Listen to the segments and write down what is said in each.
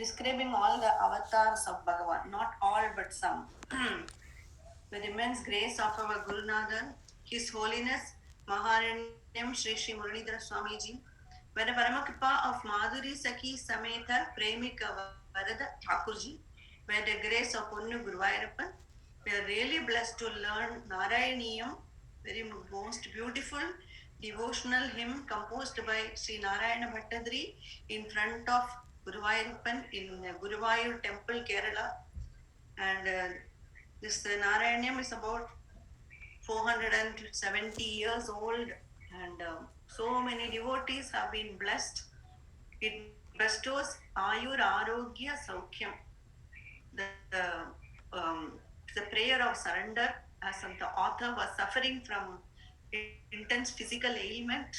describing all the avatars of Bhagavan, not all but some. With immense grace of our Gurunatha, His Holiness Maharanyam Shri Shri Muranidhara Swamiji, by the Paramakripa of Madhuri Saki Sameta Premika Varada Thakurji, by the grace of Punnu Guruvayurappan, we are really blessed to learn Narayaniyam, very most beautiful devotional hymn composed by Sri Narayana Bhattadri in front of Guruvayurappan in Guruvayur Temple, Kerala. And this Narayanyam is about 470 years old, and so many devotees have been blessed. It bestows Ayur Arogya Saukyam, the prayer of surrender, as the author was suffering from intense physical ailment,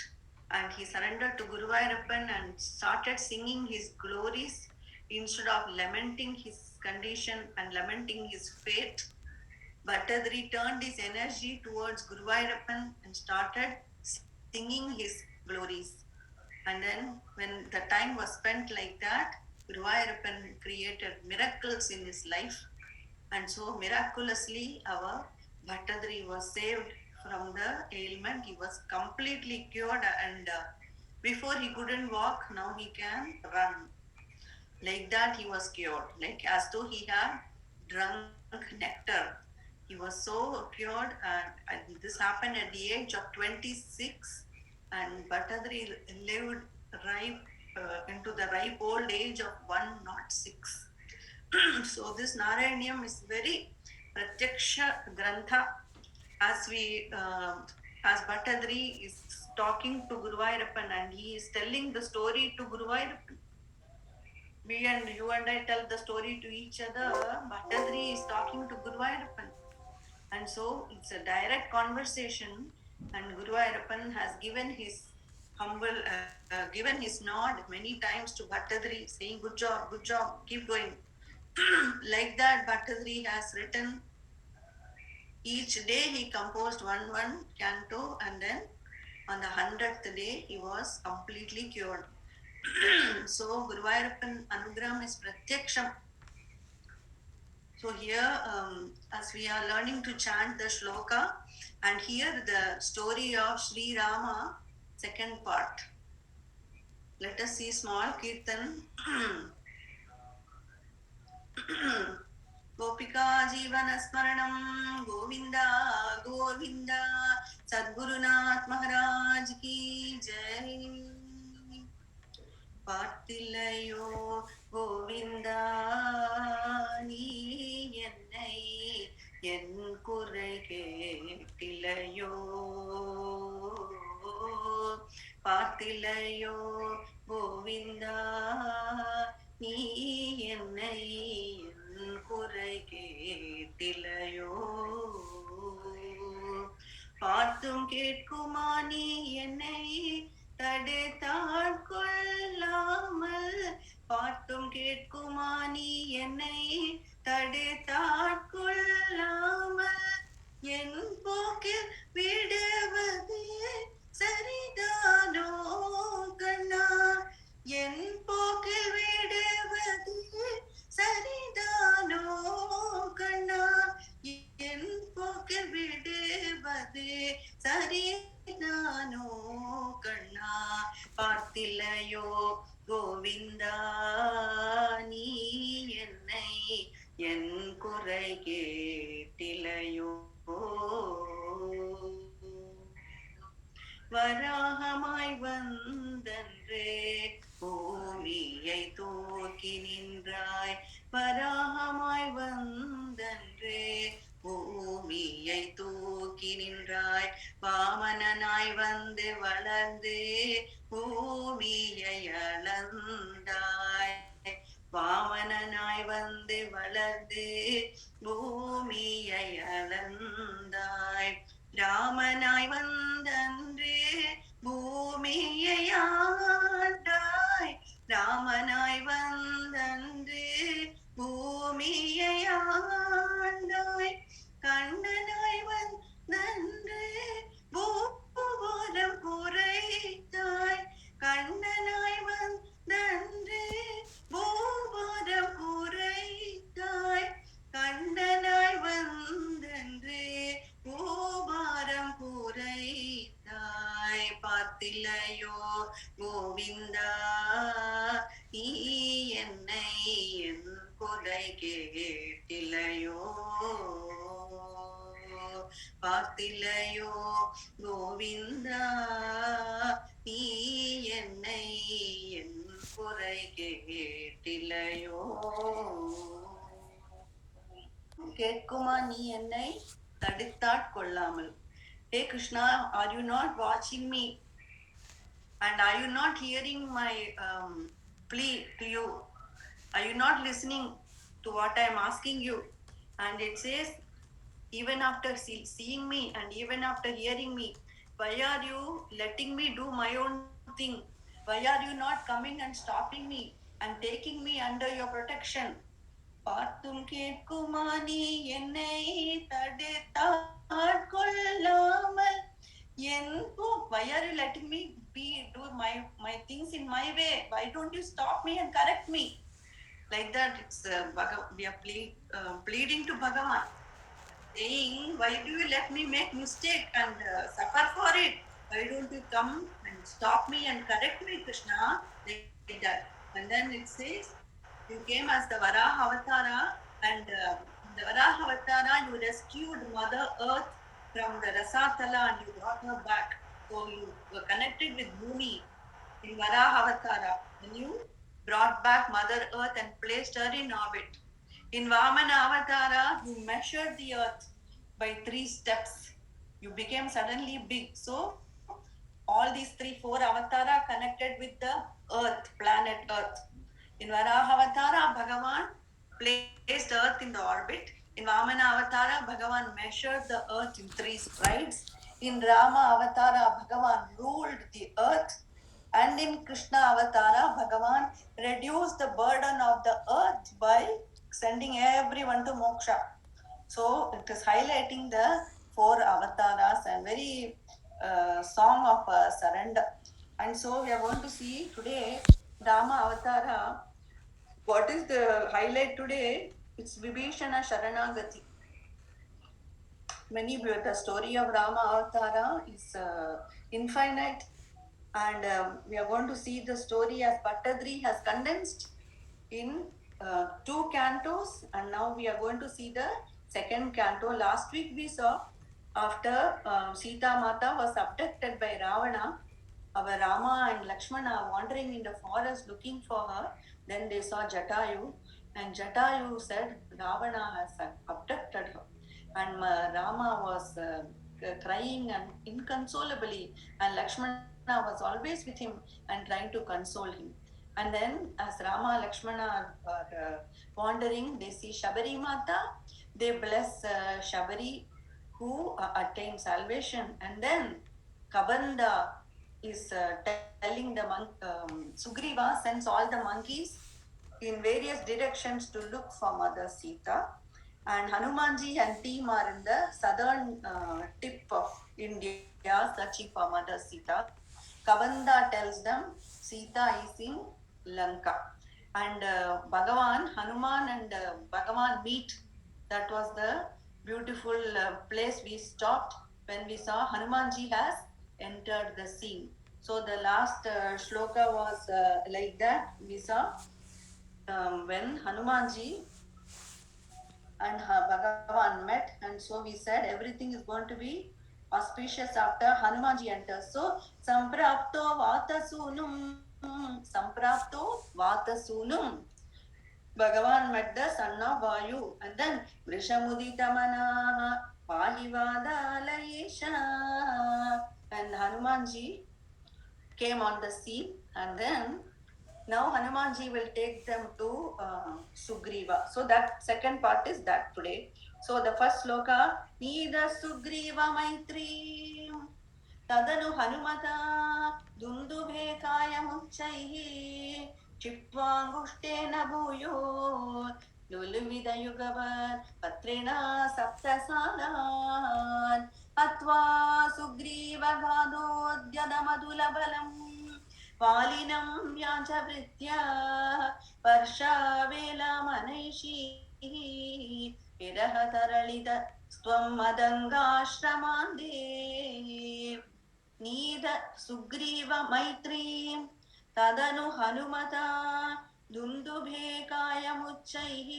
and he surrendered to Guruvayurappan and started singing his glories instead of lamenting his condition and lamenting his fate. Bhattadri turned his energy towards Guruvayurappan and started singing his glories. And then when the time was spent like that, Guruvayurappan created miracles in his life. And so miraculously our Bhattadri was saved from the ailment. He was completely cured, and before he couldn't walk, now he can run. Like that he was cured, like as though he had drunk nectar. He was so cured, and this happened at the age of 26, and Bhattadri lived into the ripe old age of 106. So this Narayanyam is very Pratyaksha Grantha, as Bhattadri is talking to Guruvayurappan and he is telling the story to Guruvayurappan. You and I tell the story to each other. Bhattadri is talking to Guruvayurappan. And so it's a direct conversation, and Guruvayurappan has given his given his nod many times to Bhattadri, saying, good job, keep going. Like that, Bhattadri has written, each day he composed one canto, and then on the 100th day he was completely cured. So Guruvayurappan Anugraham is Pratyaksham. So here, as we are learning to chant the shloka and hear the story of Sri Rama, second part. Let us see small kirtan. Gopika Jivana Smaranam, Govinda, Govinda, Sadgurunath Maharaj Ki Jai. pArtthilaiyO, Govinda, நீ என்னை என் குறை கேட்டிலையோ. pArtthilaiyO, Govinda, நீ என்னை என் குறை கேட்டிலையோ. பார்த்தும் கேட்குமா நீ என்னை தடுத்தாட்கொள்ளாமல். பார்த்தும் கேட்குமா நீ என்னை தடுத்தாட்கொள்ளாமல். என் போக்கில் விடுவது சரிதானோ கண்ணா. என் போக்கில் விடுவது சரிதானோ கண்ணா. என் போக்கில் விடுவது சரிதானோ கண்ணா. pArtthilaiyO, Govinda, நீ என்னை என் குறை கேட்டிலையோ. வராகமாய் வந்தன்றே பூமியை தூக்கி நின்றாய். வராகமாய் வந்தன்றே பூமியை தூக்கி நின்றாய். வாமனனாய் வந்து வளர்ந்து பூமியை அளந்தாய். வாமனனாய் வந்து வளர்ந்து பூமியை அளந்தாய். ராமனாய் வந்தன்று பூமியை ஆண்டாய். ராமனாய் வந்தன்று பூமியை ஆண்டாய். கண்ணனாய் வந்தன்று பூவரம் குறைத்தாய். கண்ணனாய் வந்தன்று பூவரம் pArtthilaiyO gOvindA ennai en kuRai kETTilaiyO pArtthilaiyO gOvindA ennai en kuRai kETTilaiyO கேட்குமா நீ என்னை தடுத்தாட்கொள்ளாமல். Hey Krishna, are you not watching me? And are you not hearing my plea to you? Are you not listening to what I am asking you? And it says, even after seeing me and even after hearing me, why are you letting me do my own thing? Why are you not coming and stopping me and taking me under your protection? pArtthum கேட்குமா நீ என்னை தடுத்தாட்கொள்ளாமல். Why are you letting me do my things in my way? Why don't you stop me and correct me? Like that, it's we are pleading to Bhagavan, saying, why do you let me make mistake and suffer for it? Why don't you come and stop me and correct me, Krishna? Like that. And then it says, you came as the Varaha Avatara, and the Varaha Avatara, you rescued Mother Earth from the Rasatala and you brought her back. So you were connected with Bhumi in Varaha Avatara. When you brought back Mother Earth and placed her in orbit. In Vamana Avatara, you measured the earth by 3 steps. You became suddenly big. So all these 3-4 avatara connected with the earth, planet Earth. In Varaha Avatara, Bhagavan placed earth in the orbit. In Vamana Avatara, Bhagavan measured the earth in 3 strides. In Rama Avatara, Bhagavan ruled the earth. And in Krishna Avatara, Bhagavan reduced the burden of the earth by sending everyone to moksha. So it is highlighting the 4 avatars and very song of surrender. And so we are going to see today Rama Avatara. What is the highlight today? It's Vibhishana Sharanagati. The story of Rama Avatara is infinite, and we are going to see the story as Bhattadri has condensed in 2 cantos, and now we are going to see the second canto. Last week we saw after Sita Mata was abducted by Ravana, our Rama and Lakshmana wandering in the forest looking for her. Then they saw Jatayu, and Jatayu said Ravana has abducted her, and Rama was crying and inconsolably, and Lakshmana was always with him and trying to console him. And then as Rama Lakshmana are wandering, they see Shabari Mata, they bless Shabari, who attained salvation. And then Kabanda is telling the Sugriva sends all the monkeys in various directions to look for Mother Sita. And Hanumanji and team are in the southern tip of India searching for Mother Sita. Kabanda tells them Sita is in Lanka. And Bhagavan, Hanuman and Bhagavan meet. That was the beautiful place we stopped when we saw Hanumanji has entered the scene. So the last shloka was like that. We saw when Hanumanji and Bhagavan met, and so we said everything is going to be auspicious after Hanumanji enters. So Samprapto Vatasunum, Bhagavan met the son of Vayu, and then Vrishamudita-manaha Pahivadalayesha, and Hanumanji came on the scene. And then now Hanumanji will take them to Sugriva. So that second part is that today. So the first sloka, Nida Sugriva Maitri Tadanu Hanumata Dundubhe Kayamuchaihi Chipvangushtena Bhuyo Luluvidayugavar Patrena Saptasalan Atva Sugriva ghātOdyata-matulabalaṁ Valinam Vyanjavritya Varshavelamanaishihi Virahataralita Stvam Madangashramande. नीद सुग्रीव मैत्रीं तदनु हनुमता दुन्दुभेकायमुच्चैः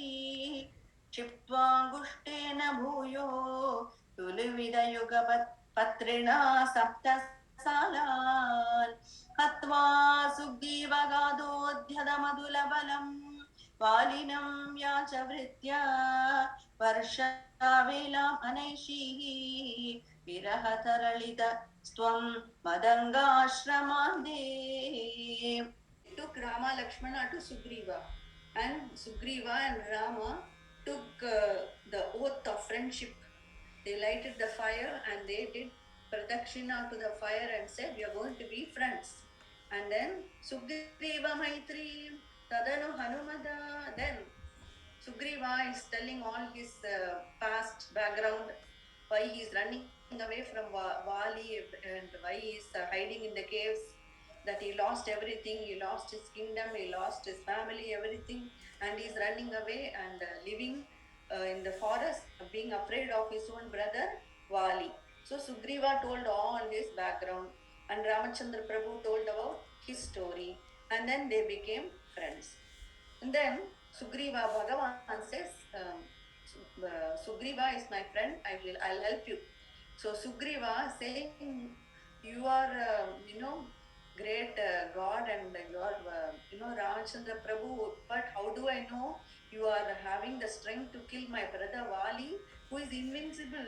क्षिप्त्वाङ्गुष्ठेन भूयो तुलुविदयुगपत्रिणा सप्तसालान् हत्वा सुग्रीवगादोऽध्यदमधुलबलं वालिनं याचवृत्या वर्षावेलाम् अनैषीः विरहतरलित स्वं मदङ्गाश्रमान्ते. Took Rama Lakshmana to Sugriva, and Sugriva and Rama took the oath of friendship. They lighted the fire and they did pradakshina to the fire and said, we are going to be friends. And then Sugriva Maitri Tadanu Hanumada. Then Sugriva is telling all his past background, why he is running away from Vali and why he is hiding in the caves, that he lost everything, he lost his kingdom, he lost his family, everything, and he is running away and living in the forest, being afraid of his own brother Vali. So Sugriva told all his background, and Ramachandra Prabhu told about his story, and then they became friends. And then Sugriva Bhagavan says, Sugriva is my friend, I'll help you. So Sugriva saying, you are great God and you are Ramachandra Prabhu, but how do I know you are having the strength to kill my brother Vali, who is invincible,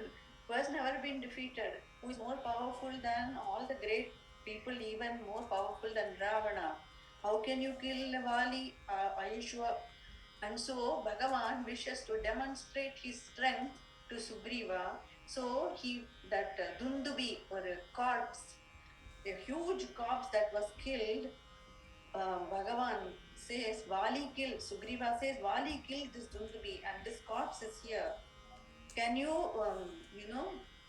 who has never been defeated, who is more powerful than all the great people, even more powerful than Ravana? How can you kill Vali? Are you sure? And so Bhagavan wishes to demonstrate his strength to Sugriva. So that Dundubi, or a corpse, a huge corpse that was killed, Bhagavan says, Vali killed, Sugriva says, Vali killed this Dundubi and this corpse is here. Can you,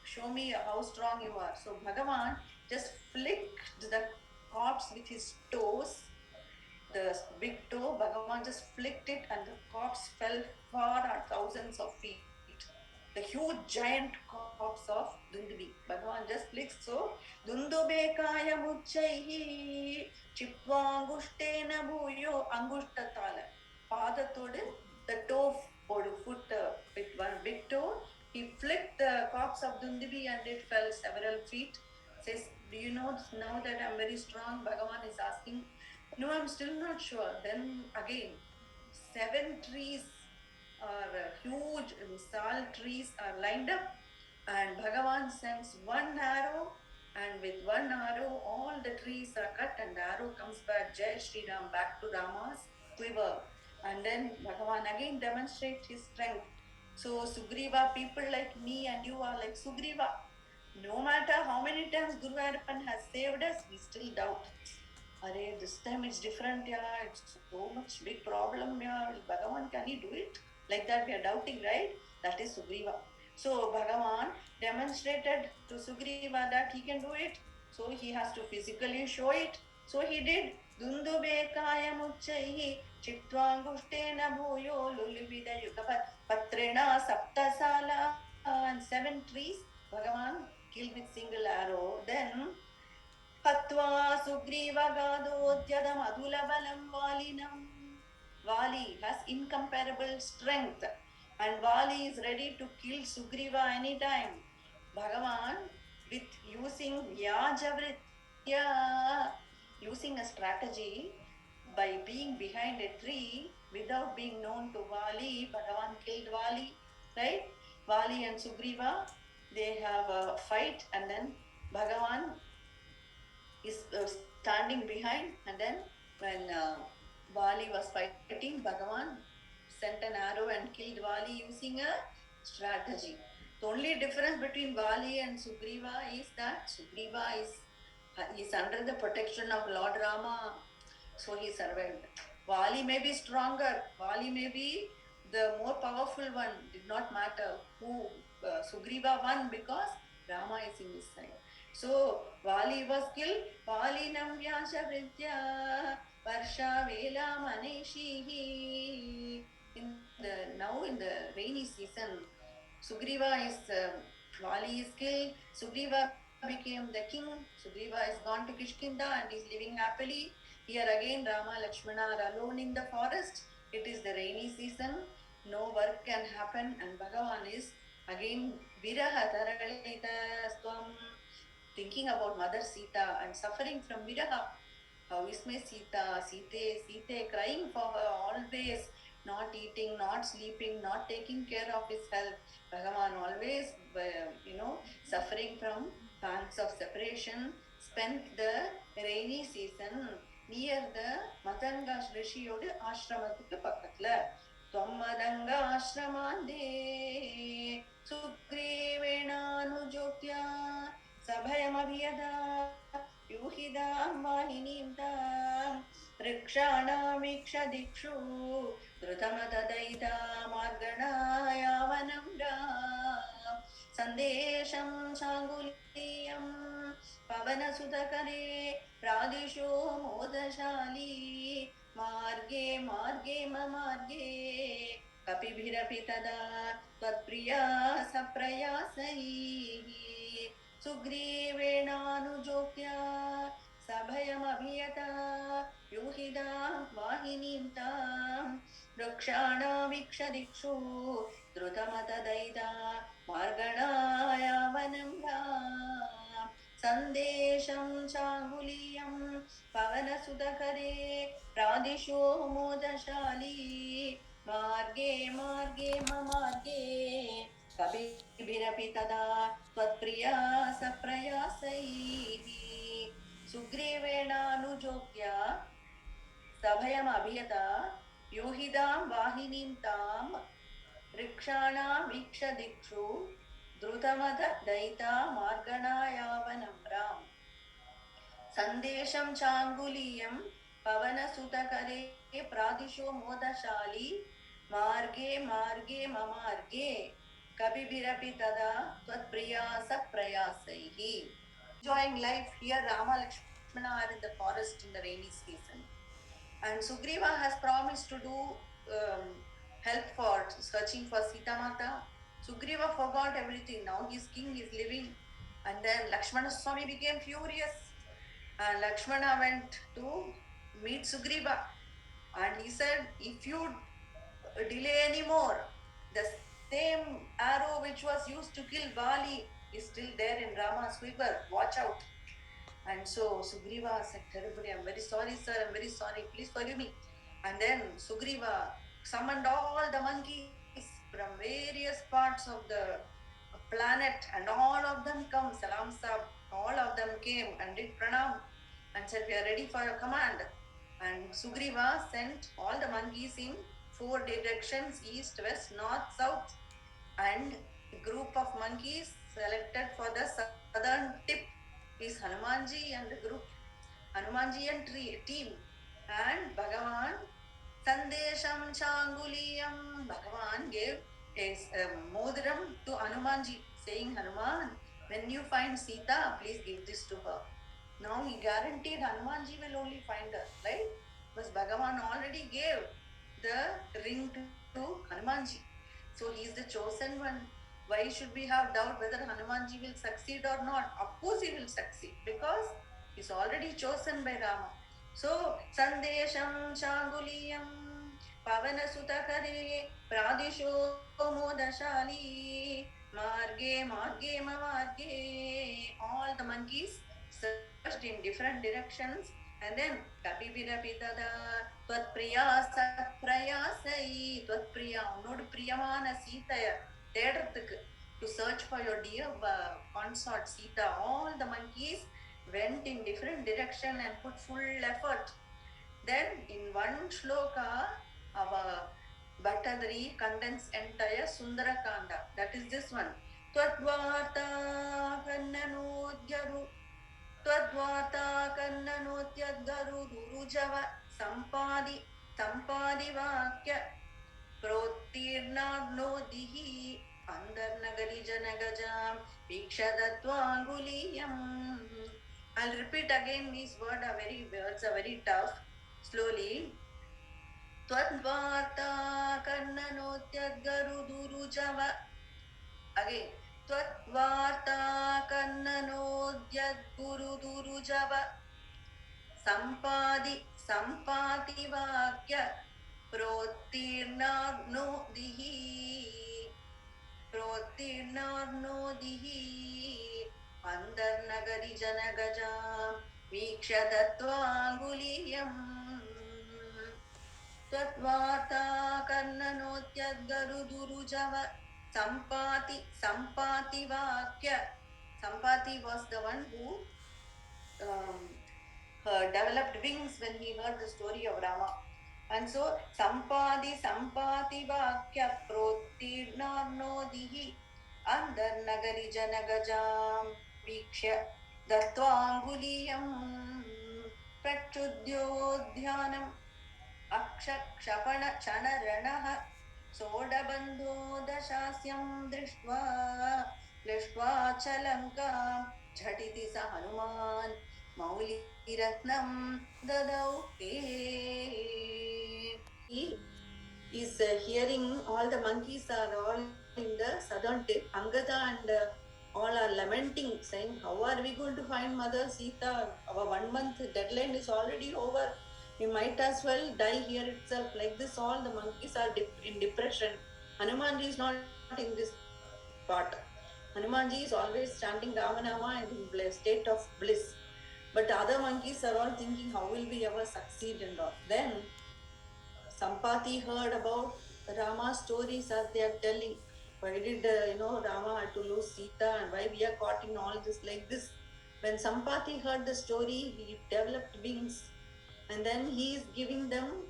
show me how strong you are? So Bhagavan just flicked the corpse with his toes, the big toe. Bhagavan just flicked it and the corpse fell far thousands of feet. The huge giant corpse of Dundubi. Bhagavan just flicks. So Dundubekayamuchaihi Chipvangushtena bhuyo Angushtatala. Padathodu, the toe or foot with one big toe, he flicked the corpse of Dundubi and it fell several feet. Says, do you know now that I'm very strong? Bhagavan is asking, no, I'm still not sure. Then again, 7 trees are huge, sal trees are lined up, and Bhagavan sends one arrow, and with one arrow, all the trees are cut, and the arrow comes back, Jai Shri Ram, back to Rama's quiver. And then Bhagavan again demonstrates his strength. So Sugriva, people like me and you are like Sugriva. No matter how many times Guruvayurappan has saved us, we still doubt. Arey, this time it's different, yeah, it's so much big problem, yeah, Bhagavan, can he do it? Like that we are doubting, right? That is Sugriva. So Bhagavan demonstrated to Sugriva that he can do it, so he has to physically show it. So he did. Dundubekayamuchaihi Chittvangushtena bhuyo Lulubidayugapatrena saptasala, and 7 trees Bhagavan killed with single arrow. Then हत्वा सुग्रीवगादोऽध्यदमधुलबलं वालिनं. Vali has incomparable strength, and Vali is ready to kill Sugriva anytime. Bhagavan, with using Vyajavritya, using a strategy by being behind a tree without being known to Vali, Bhagavan killed Vali, right? Vali and Sugriva, they have a fight, and then Bhagavan is standing behind, and then when Vali was fighting, Bhagavan sent an arrow and killed Vali using a strategy. The only difference between Vali and Sugriva is that Sugriva is under the protection of Lord Rama, so he survived. Vali may be stronger, Vali may be the more powerful one, did not matter who. Sugriva won because Rama is in his side. So Vali was killed. Valinam vyasavritya varsha velam aneshihi. Now in the rainy season, Sugriva is Vali is killed. Sugriva became the king. Sugriva is gone to Kishkinda and is living happily. Here again Rama Lakshmana are alone in the forest. It is the rainy season. No work can happen, and Bhagavan is again Viraha Taralita Swam, thinking about Mother Sita and suffering from Viraha. How is my Sita, Sita, crying for her always, not eating, not sleeping, not taking care of his health. Bhagavan always, suffering from pangs of separation, spent the rainy season near the Matanga Rishiyodu Ashramathuku Pakkathula. Tvamadanga Ashramande Sugrivenanujotya Sabhayamabhyada Yuhidam Vahinimtam Rikshanavikshadikshu Drutamatadaita Marganaya Vanamram Sandesham Sanguliyam Pavanasudakare Pradisho Modashali Marge Marge Mamarge Kapibhirapitada Tvatpriya Saprayasai Sugrivenanujotya Sabhayamabhyata Yuhidam Vahinimtam Rakshana Vikshadikshu Drutamatadaita Marganaya Vanamram Sandesham Changuliyam Pavanasudakare Pradisho Modashali Marge Marge Mamarge Kabibhirapitada Tvatpriya Saprayasaihi Sugrivenanujotya Sabhayamabhyata Yuhidam Vahinimtam Rikshana Vikshadikshu Drutamata Daita Marganaya Sandesham Changuliyam Pavanasutakare Pradisho Modashali Marge Marge Mamarge Kabibhirapitada Tvatpriya Saprayasaihi. Enjoying life here, Rama Lakshmana are in the forest in the rainy season. And Sugriva has promised to do help for searching for Sita Mata. Sugriva forgot everything. Now his king is living. And then Lakshmana Swami became furious. And Lakshmana went to meet Sugriva. And he said, if you delay anymore, the same arrow which was used to kill Bali is still there in Rama's quiver. Watch out. And so Sugriva said terribly, I'm very sorry, sir, I'm very sorry, please forgive me. And then Sugriva summoned all the monkeys from various parts of the planet, and all of them come, Salam Sahib, all of them came and did pranam and said, we are ready for your command. And Sugriva sent all the monkeys in 4 directions, east, west, north, south, and a group of monkeys selected for the southern tip is Hanumanji and the group, Hanumanji and team, and Bhagavan Sandesham Changuliyam. Bhagavan gave a modram to Hanumanji, saying, Hanuman, when you find Sita, please give this to her. Now he guaranteed Hanumanji will only find her, right? Because Bhagavan already gave the ring to Hanumanji. So he is the chosen one. Why should we have doubt whether Hanumanji will succeed or not? Of course he will succeed, because he is already chosen by Rama. So, Sandesham Changuliyam Pavanasutakare Pradisho Modashali Marge Marge Mamarge. All the monkeys searched in different directions, and then Kapibhirapitada Tvatpriya Saprayasai. Tvatpriya, Unodu Priyamana Sitaya தேடுறதுக்கு, to search for your dear consort Sita. All the monkeys went in different direction and put full effort. Then in one shloka, our Bhattadari condenses entire Sundarakanda. That is this one. Twadvarta kannanodyaru Twadvarta kannanotyadgaru durujava sampadi vakya Prottirnagno-dihi Andarnagari Janagajam Vikshadatvanguliyam. I'll repeat again, these words are very tough. Slowly. Twadvarta kannanotyadgaru durujava. Again. Twadvarta kannanotyadgaru नोद्यद्गुरुदुरुजव Sampati वाक्य प्रोत्तीर्णार्नोदिः अन्तर्नगरि जनगजां वीक्ष्य दत्त्वाङ्गुलीयम् त्वद्वार्ता कर्णनोद्यद्गरुदुरुजव सम्पाति वाक्य. Sampati was the one who developed wings when he heard the story of Rama. And so Sampati Vakya Prottirnarnodihi Andarnagari Janagajam Vikshya Dattvaanguliyam Prachudyodhyanam Akshakshapana Chanaranaha Sodabandho Dashasyam Drishtva Chalanka Jhatiti sa Hanuman Mauliratnam Dadau He is hearing all the monkeys are all in the southern tip. Angada and all are lamenting, saying, how are we going to find Mother Sita? Our 1 month deadline is already over. We might as well die here itself. Like this, all the monkeys are in depression. Hanumanji is not in this part. Hanumanji is always chanting Ramanama and in state of bliss. But other monkeys are all thinking, how will we ever succeed and all. Then Sampati heard about Rama's stories as they are telling. Why did Rama had to lose Sita and why we are caught in all this like this? When Sampati heard the story, he developed wings, and then he is giving them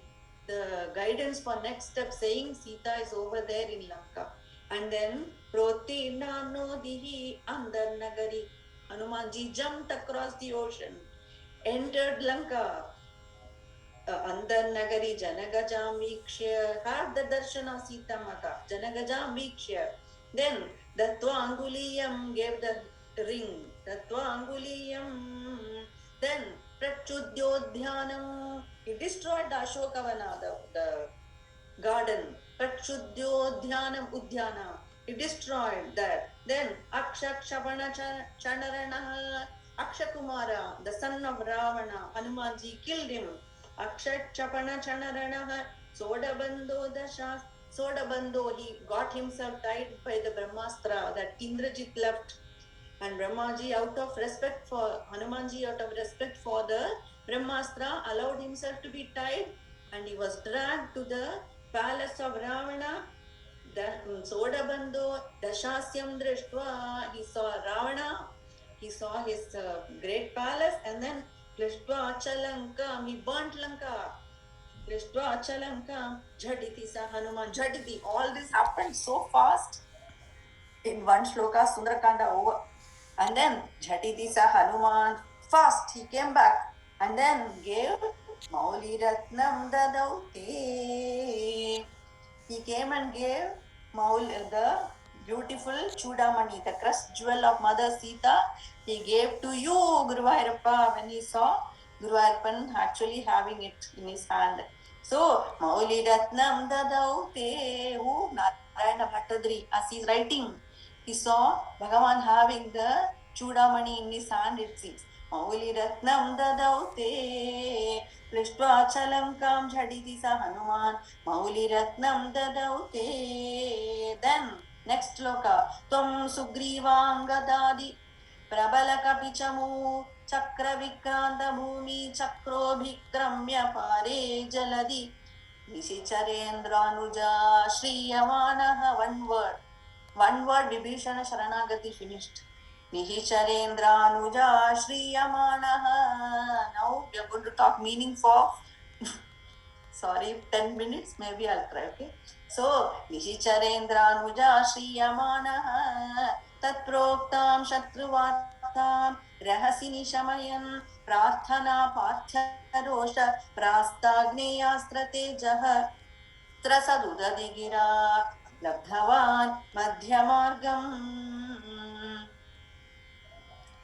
the guidance for next step, saying Sita is over there in Lanka. And then Prottirnarnodihi Andarnagari, Hanumanji jumped across the ocean, entered Lanka. Andarnagari Janagajam Vikshya had the darshan of Sita Mata. Janagajam Vikshya. Then Dattvaanguliyam gave the ring. Dattvaanguliyam. Then Prachudyodhyanam. He destroyed the Ashokavana, the garden. Prachudyodhyanam Udhyana. He destroyed that. Then Akshakshapana Chanarana Akshakumara, the son of Ravana, Hanumanji killed him. Akshakshapana Chanarana Sodabandho, he got himself tied by the Brahmastra that Indrajit left. And Brahmaji, out of respect for Hanumanji, out of respect for the Brahmastra, allowed himself to be tied, and he was dragged to the palace of Ravana. Sodabandho Dashasyam Drishtva, he saw Ravana, he saw his great palace, and then Drishtva Chalankam, he burnt Lanka. Drishtva Chalankam, Jhatiti sa Hanuman, Jhatiti. All this happened so fast in one shloka, Sundarakanda over. And then Jhatiti sa Hanuman, fast he came back and then gave Mauli Ratnam Dadau Te. He came and gave the beautiful Chudamani, the crest jewel of Mother Sita. He gave to you, Guruvayurappa, when he saw Guruvayurappan actually having it in his hand. So, Mauli Ratnam Dadau Te, who Narayana Bhattadri, as he is writing, he saw Bhagavan having the Chudamani in his hand, it seems. Mauli Ratnam Dadau Te, Drishtva Chalankam Jhatiti sa Hanuman, Mauli Ratnam Dadau Te. Then, next sloka. Tvam Sugrivangadadi Prabala Kapichamu Chakra Vikranta Bhumi Chakro Bhikramya Pare Jaladi Nishicharendranuja Shriyamanaha. One word Vibhishana Sharanagati finished. Nishicharendranuja Shriyamanaha. Now we are going to talk meaning for 10 minutes, maybe I'll try, okay? So, Nishicharendranuja Shriyamanaha Tatproktam Shatruvartam Rahasini Shamayan Prarthana Partharosha Prastagneyastratejaha Trasadudadigira Labdhavan Madhyamargam.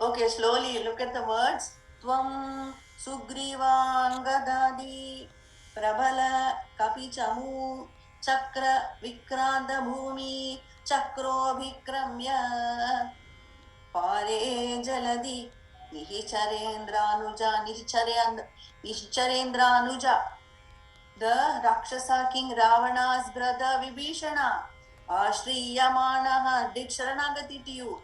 Okay, slowly look at the words. Tvam Sugrivangadadi Prabala Kapichamu Chakra Vikranta Bhumi Chakro Vikramya Pare Jaladi Nicharendranuja, the Rakshasa king Ravana's brother Vibhishana, Ashriyamanaha did Sharanagati to you.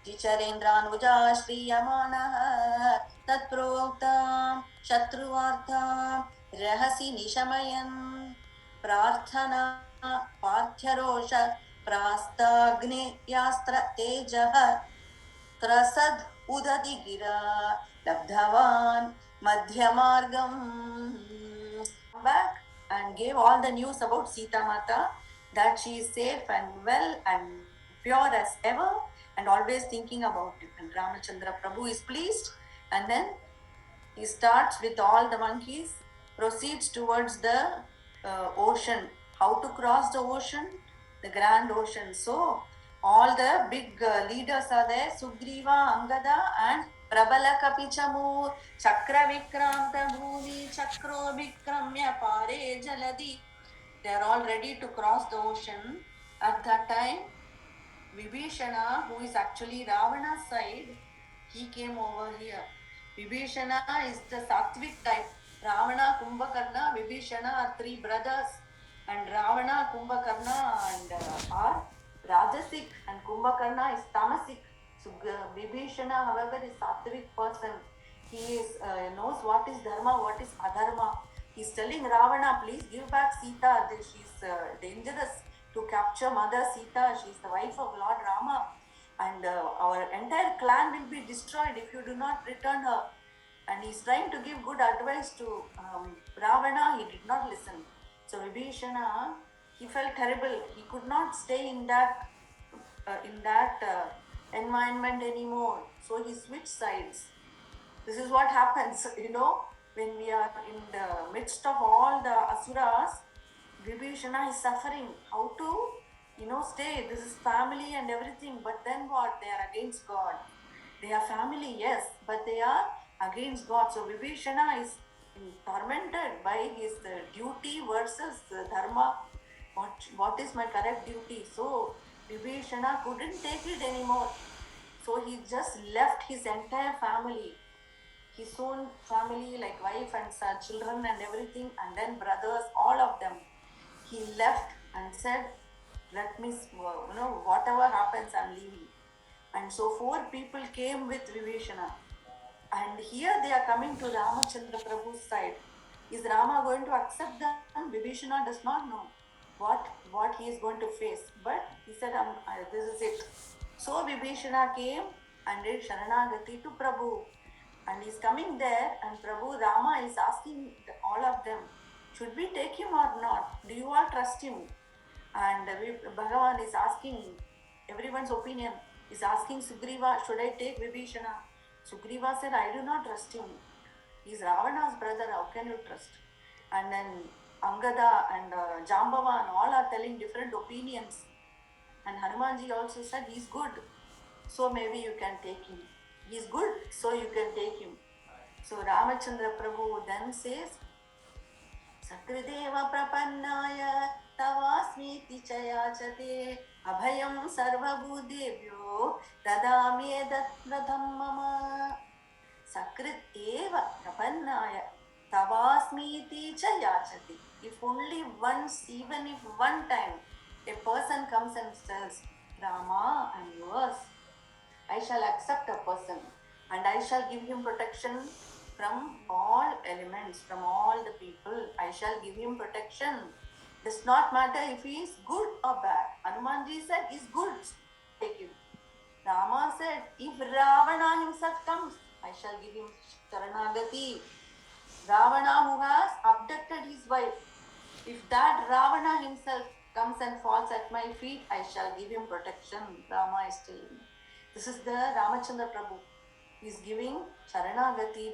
Nicharendranuja Ashriyamanaha Tatproktam Shatruvartam Rahasi Nishamayan Prarthana Parthyarosha Prastagni Yastra Tejaha Trasad Udadi Gira Labdhavan Madhyamargam. Back and gave all the news about Sita Mata, that she is safe and well and pure as ever and always thinking about it. And Ramachandra Prabhu is pleased, and then he starts with all the monkeys, proceeds towards the ocean. How to cross the ocean? The grand ocean. So all the big leaders are there, Sugriva, Angada and Prabala Kapichamu, Chakra Vikranta Bhumi, Chakro Vikramya Pare Jaladi. They are all ready to cross the ocean. At that time, Vibhishana, who is actually Ravana's side, he came over here. Vibhishana is the Sattvic type. Ravana, Kumbhakarna, Vibhishana are three brothers, and Ravana, Kumbhakarna and are Rajasic, and Kumbhakarna is Tamasic. So Vibhishana, however, is Sattvic person. He is knows what is dharma, what is adharma. He is telling Ravana, please give back Sita. She is dangerous to capture Mother Sita. She is the wife of Lord Rama, and our entire clan will be destroyed if you do not return her. And he is trying to give good advice to Ravana. He did not listen. So Vibhishana, he felt terrible. He could not stay in that environment anymore. So he switched sides. This is what happens, when we are in the midst of all the asuras. Vibhishana is suffering. How to, stay? This is family and everything. But then what? They are against God. They are family, yes, but they are against God. So Vibhishana is tormented by his duty versus dharma. What is my correct duty? So Vibhishana couldn't take it anymore. So he just left his entire family. His own family, like wife and children and everything, and then brothers, all of them. He left and said, let me, whatever happens, I'm leaving. And so 4 people came with Vibhishana. And here they are coming to Ramachandra Prabhu's side. Is Rama going to accept them? Vibhishana does not know what he is going to face. But he said, this is it. So Vibhishana came and did Sharanagati to Prabhu. And he's coming there, and Prabhu Rama is asking all of them, should we take him or not? Do you all trust him? And Bhagavan is asking everyone's opinion. He's asking Sugriva, should I take Vibhishana? Sugriva said, I do not trust him. He's Ravana's brother, how can you trust? And then Angada and Jambavan all are telling different opinions. And Hanumanji also said, he's good, so maybe you can take him. He's good, so you can take him. So Ramachandra Prabhu then says, Sakrideva Prapannaya Tavasmiti Chayachate Abhayam Sarvabhudebhyo Dadami Edatradham Mama. Sakrit Eva Prapannaya Tavasmiti Chayachate. If only once, even if one time, a person comes and says, Rama, I'm yours, I shall accept a person and I shall give him protection from all elements, from all the people. I shall give him protection. Does not matter if he is good or bad. Hanumanji said, he's good, take him. Rama said, if Ravana himself comes, I shall give him Sharanagati. Ravana who has abducted his wife, if that Ravana himself comes and falls at my feet, I shall give him protection. Rama is telling me. This is the Ramachandra Prabhu. He is giving Sharanagati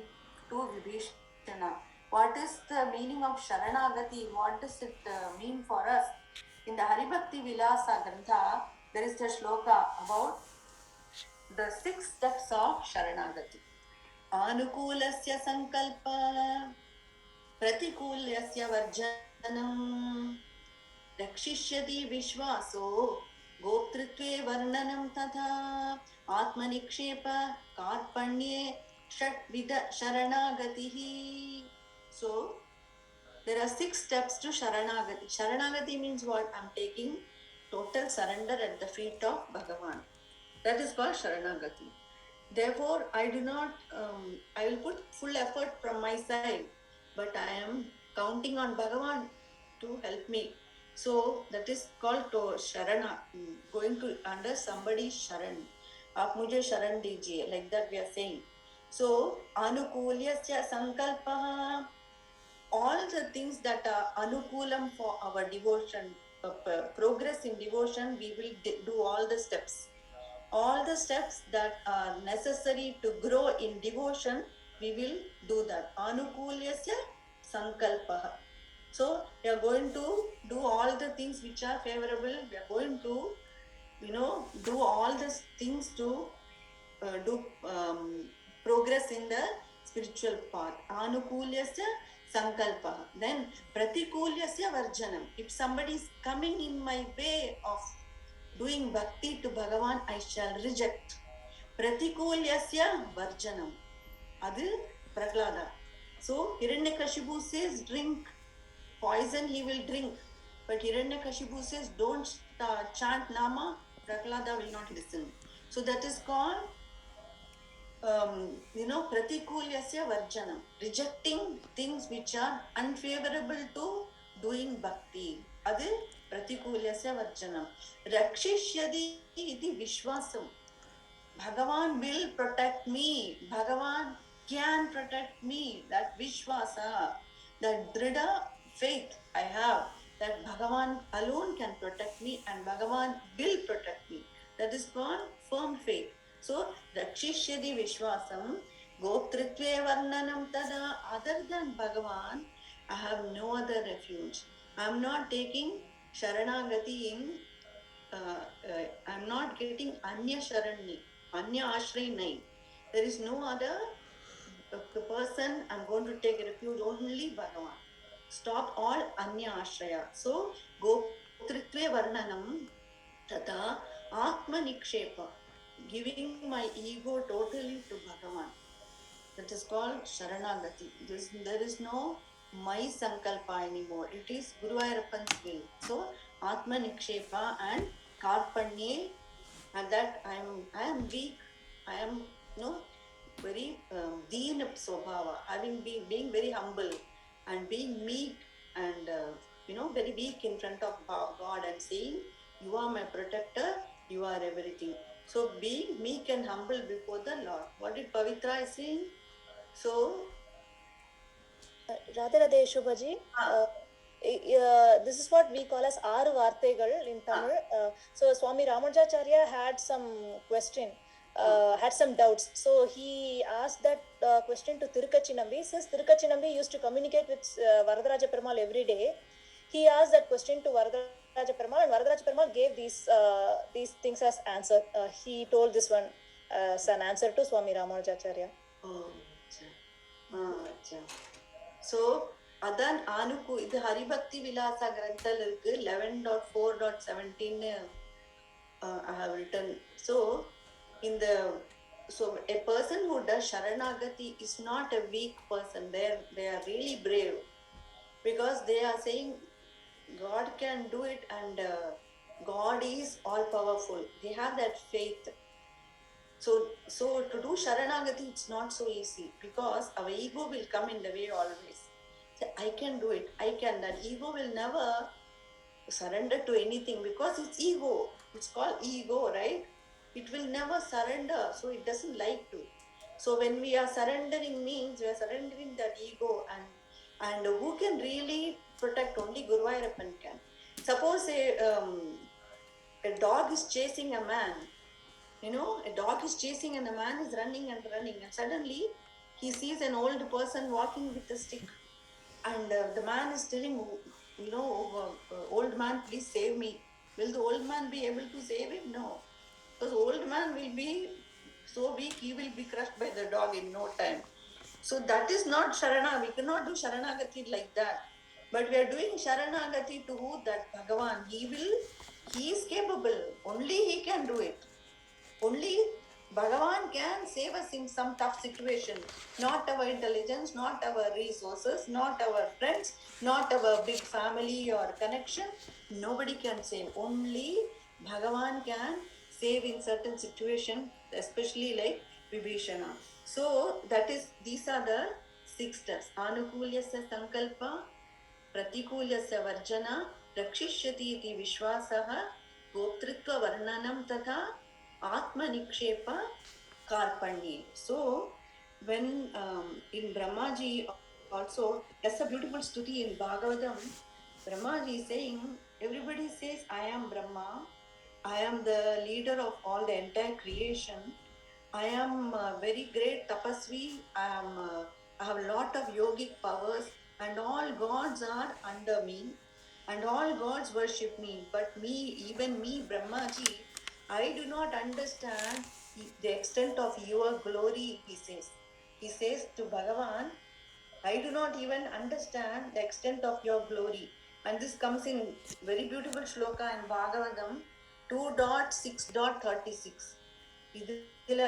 to Vibhishana. What is the meaning of Sharanagati? What does it mean for us? In the Haribhakti Vilasa Grantha, there is a shloka about the 6 steps of Sharanagati. Anukulasya sankalpa, pratikulasya varjanam, rakshishyati vishvaso, गोप्तृत्वे वर्णनं तथा आत्मनिक्षेप कार्पण्ये षट्विध शरणागतिः. So there are 6 steps to Sharanagati. Sharanagati means what? I'm taking total surrender at the feet of Bhagavan. That is called Sharanagati. Therefore, I do not, I will put full effort from my side, but I am counting on Bhagavan to help me. So that is called to Sharana, going to under somebody's Sharan. Aap mujhe Sharan dijiye, like that we are saying. So, Anukulyasya Sankalpaha, all the things that are anukulam for our devotion, progress in devotion, we will do all the steps. All the steps that are necessary to grow in devotion, we will do that. Anukulyasya sankalpaha. So we are going to do all the things which are favorable. We are going to, do all the things to do progress in the spiritual path. Anukulyasya sankalpa. Then pratikulyasya varjanam. If somebody is coming in my way of doing bhakti to Bhagavan, I shall reject. Pratikulyasya varjanam. Adu Prahlada. So Hiranyakashipu says drink poison, he will drink. But Hiranyakashipu says don't chant Nama, Prahlada will not listen. So that is called pratikulyasya varjanam, rejecting things which are unfavorable to doing bhakti. Adu pratikulyasya varjanam. Rakshishyadi iti vishwasam. Bhagavan will protect me. Bhagavan can protect me. That vishwasa, that drida faith I have, that Bhagavan alone can protect me and Bhagavan will protect me. That is called firm faith. So, Rakshishyadi Vishwasam, Goptritve Varnanam Tada, other than Bhagavan, I have no other refuge. I am not taking Sharanagati in, I am not getting Anya Sharani, Anya Ashrayanai. There is no other person I am going to take refuge, only Bhagavan. Stop all Anya Ashraya. So, Goptritve Varnanam Tata Atma Nikshepa, giving my ego totally to Bhagavan. That is called Sharanagati. There is no my Sankalpa anymore. It is Guru Ayappan's will. So Atma Nikshepa and Karpanye, and that I am weak. I am very Deen Swabhava, having being very humble and being meek and very weak in front of God and saying, you are my protector, you are everything. So being meek and humble before the Lord. What did Pavitra is saying? So Radhe Radhe Shubhaji. This is what we call as Aru Vartegal in Tamil. So Swami Ramanujacharya had some question, had some doubts. So he asked that question to Tirukachinambi. Since Tirukachinambi used to communicate with Varadaraja Perumal every day, he asked that question to Varadaraja Perumal, and Varadaraja Perumal gave these things as answer. He told this one as an answer to Swami Ramanujacharya. Oh, acha. So அதான் ஆனுக்கு இது ஹரிபக்தி விலாசா கிரந்தல் இருக்கு 11.4.17 I have written. So in the a person who does Sharanagati is not a weak person. They are really brave, because they are saying God can do it and God is all powerful. They have that faith. So to do Sharanagati, it's not so easy, because our ego will come in the way always. Say, I can do it, I can. That ego will never surrender to anything, because it's ego. It's called ego, right? It will never surrender, so it doesn't like to. So when we are surrendering, means we are surrendering that ego, and who can really protect? Only Guru Ayappan can. Suppose a dog is chasing a man. A dog is chasing and the man is running and running, and suddenly he sees an old person walking with a stick, and the man is telling, old man, please save me. Will the old man be able to save him? No, because old man will be so weak, he will be crushed by the dog in no time. So that is not Sharana. We cannot do Sharanagati like that. But we are doing Sharanagati to who? That Bhagavan. He will He is capable. Only he can do it. Only Bhagavan can save us in some tough situation. Not our intelligence, not our resources, not our friends, not our big family or connection. Nobody can save. Only Bhagavan can save in certain situation, especially like Vibhishana. So these are the 6 steps. Anukulyasya sankalpa, प्रतिकूल्यस्य वर्जना, रक्षिष्यति इति विश्वासः, गोप्तृत्व वर्णनं तथा आत्मनिक्षेप कार्पण्ये. So when in Brahmaji also, that's a beautiful stuti in Bhagavatam. Brahmaji is saying, everybody says I am Brahma, I am the leader of all the entire creation, I am very great tapasvi, I have a lot of yogic powers, and all gods are under me, and all gods worship me. But me, even me, Brahmaji, I do not understand the extent of your glory, he says. He says to Bhagavan, I do not even understand the extent of your glory. And this comes in very beautiful shloka in Bhagavatam 2.6.36. इदिल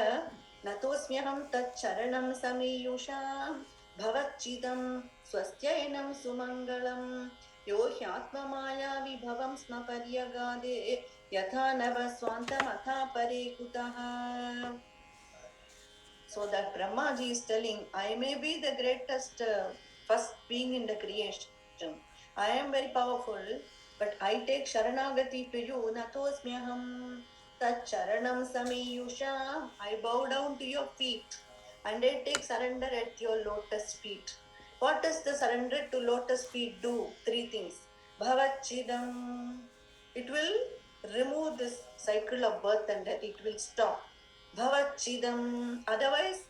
नतोऽस्म्यहं तच्चरणं समीयुषां भवच्चिदं स्वस्त्ययनं सुमङ्गलं यो ह्यात्ममाया विभवं स्म पर्यगादे यथा नभ स्वान्तमथा परे कुतः. So that Brahmaji is telling, I may be the greatest first being in the creation. I am very powerful, but I take sharanagati to you. Natosmyaham tat charanam samiyusha. I bow down to your feet and I take surrender at your lotus feet. What does the surrender to lotus feet do? 3 things. Bhavachidam. It will remove this cycle of birth and death. It will stop. Bhavachidam. Otherwise,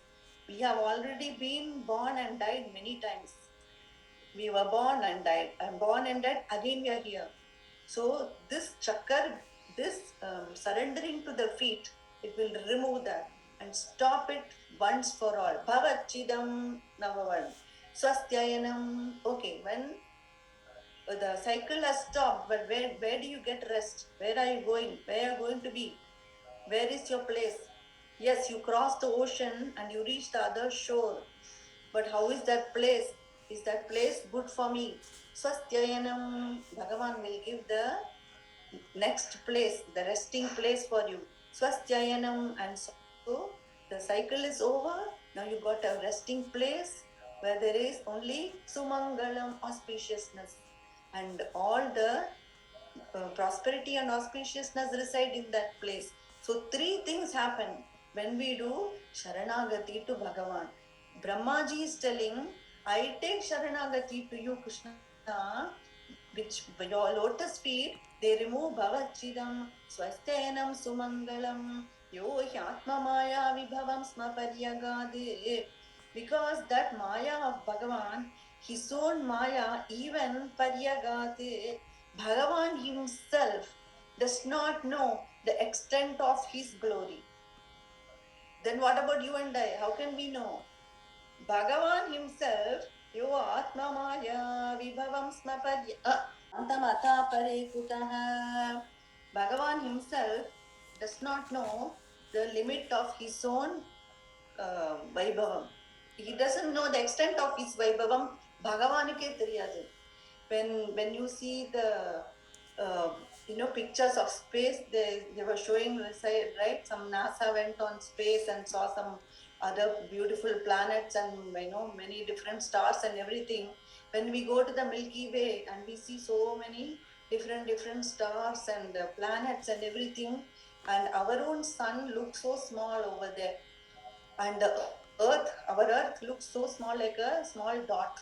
we have already been born and died many times. We were born and died, and born and died, again we are here. So this chakar, this surrendering to the feet, it will remove that and stop it once for all. Bhavachidam, number 1. Swastyayanam. Okay, when the cycle has stopped, but where do you get rest? Where are you going? Where are you going to be? Where is your place? Yes, you cross the ocean and you reach the other shore. But how is that place? Is that place good for me? Swastyayanam, Bhagavan will give the next place, the resting place for you. Swastyayanam, and so the cycle is over. Now you got a resting place where there is only sumangalam, auspiciousness, and all the prosperity and auspiciousness reside in that place. So 3 things happen when we do sharanagati to Bhagavan. Brahmaji is telling, I take sharanagati to you, Krishna, which your lotus feet, they remove bhavachidam, swastyanam sumangalam, yo hyatma maya vibhavam sma paryagade. Because that maya of Bhagavan, his own maya, even paryagade, Bhagavan himself does not know the extent of his glory. Then what about you and I? How can we know? Bhagavan himself, yo atma maya vibhavam smapadya antamata pare kutaha. Bhagavan himself does not know the limit of his own vaibhavam. He doesn't know the extent of his vaibhavam. Bhagavanike theriyadu. When you see the pictures of space, they were showing, right, some NASA went on space and saw some other beautiful planets and many different stars and everything. When we go to the Milky Way and we see so many different stars and planets and everything, and our own sun looks so small over there, and the our earth looks so small, like a small dot.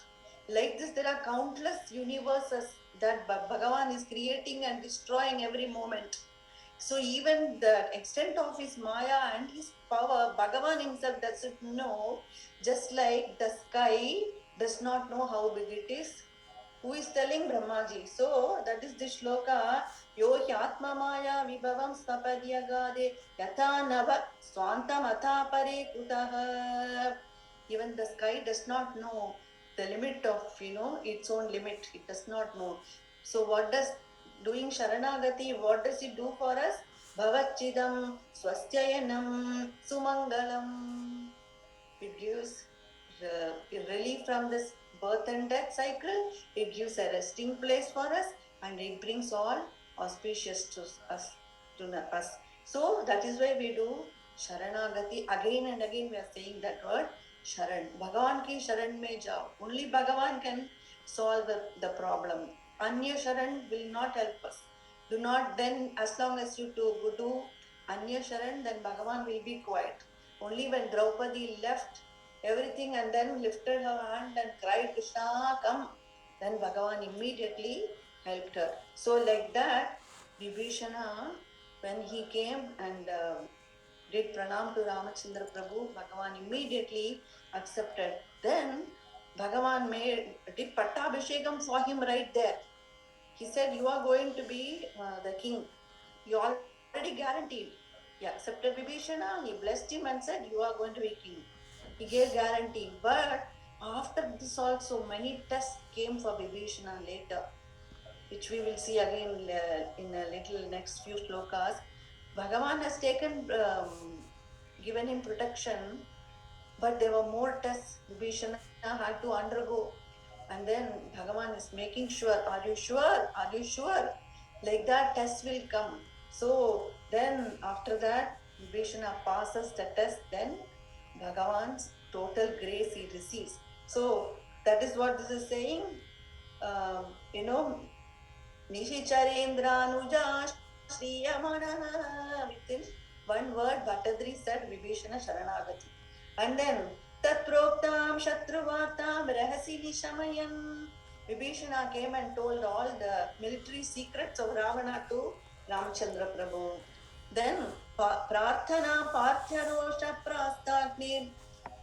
Like this, there are countless universes that Bhagavan is creating and destroying every moment. So even the extent of his maya and his power, Bhagavan himself doesn't know, just like the sky does not know how big it is. Who is telling? Brahmaji. So that is the shloka. Yo hyatma maya vibhavam sapadyagade yatha nava swantamatha pare kutaha. Even the sky does not know the limit of its own limit. It does not know. So what does doing Sharanagati, what does it do for us? Bhavachidam Swastyayanam Sumangalam. It gives relief from this birth and death cycle. It gives a resting place for us, and it brings all auspicious to us. So that is why we do Sharanagati. Again and again we are saying that word Sharan. Bhagavan ki Sharan mein jao. Only Bhagavan can solve the problem. Anya Sharan will not help us. Do not then, as long as you do Anya Sharan, then Bhagavan will be quiet. Only when Draupadi left everything and then lifted her hand and cried, Krishna, come, then Bhagavan immediately helped her. So like that, Vibhishana, when he came and did pranam to Ramachandra Prabhu, Bhagavan immediately accepted. Then Bhagavan did Pattabhishekam for him right there. He said, you are going to be the king. You already guaranteed. He accepted Vibhishana, he blessed him and said, you are going to be king. He gave guarantee. But after this also, many tests came for Vibhishana later, which we will see again in a little next few slokas. Bhagavan has given him protection, but there were more tests Vibhishana had to undergo. And then Bhagavan is making sure, are you sure? Are you sure? Like that, tests will come. So then after that, Vibhishana passes the test, then Bhagavan's total grace he receives. So that is what this is saying. Nishicharendranuja Shriyamana. Within one word, Bhattadri said Vibhishana Sharanagati. And then Tatproktam Shatruvartam Rahasi Nishamayan. Vibhishana came and told all the military secrets of Ravana to Ramachandra Prabhu. Then Prarthana Parthyarosha Prastagni.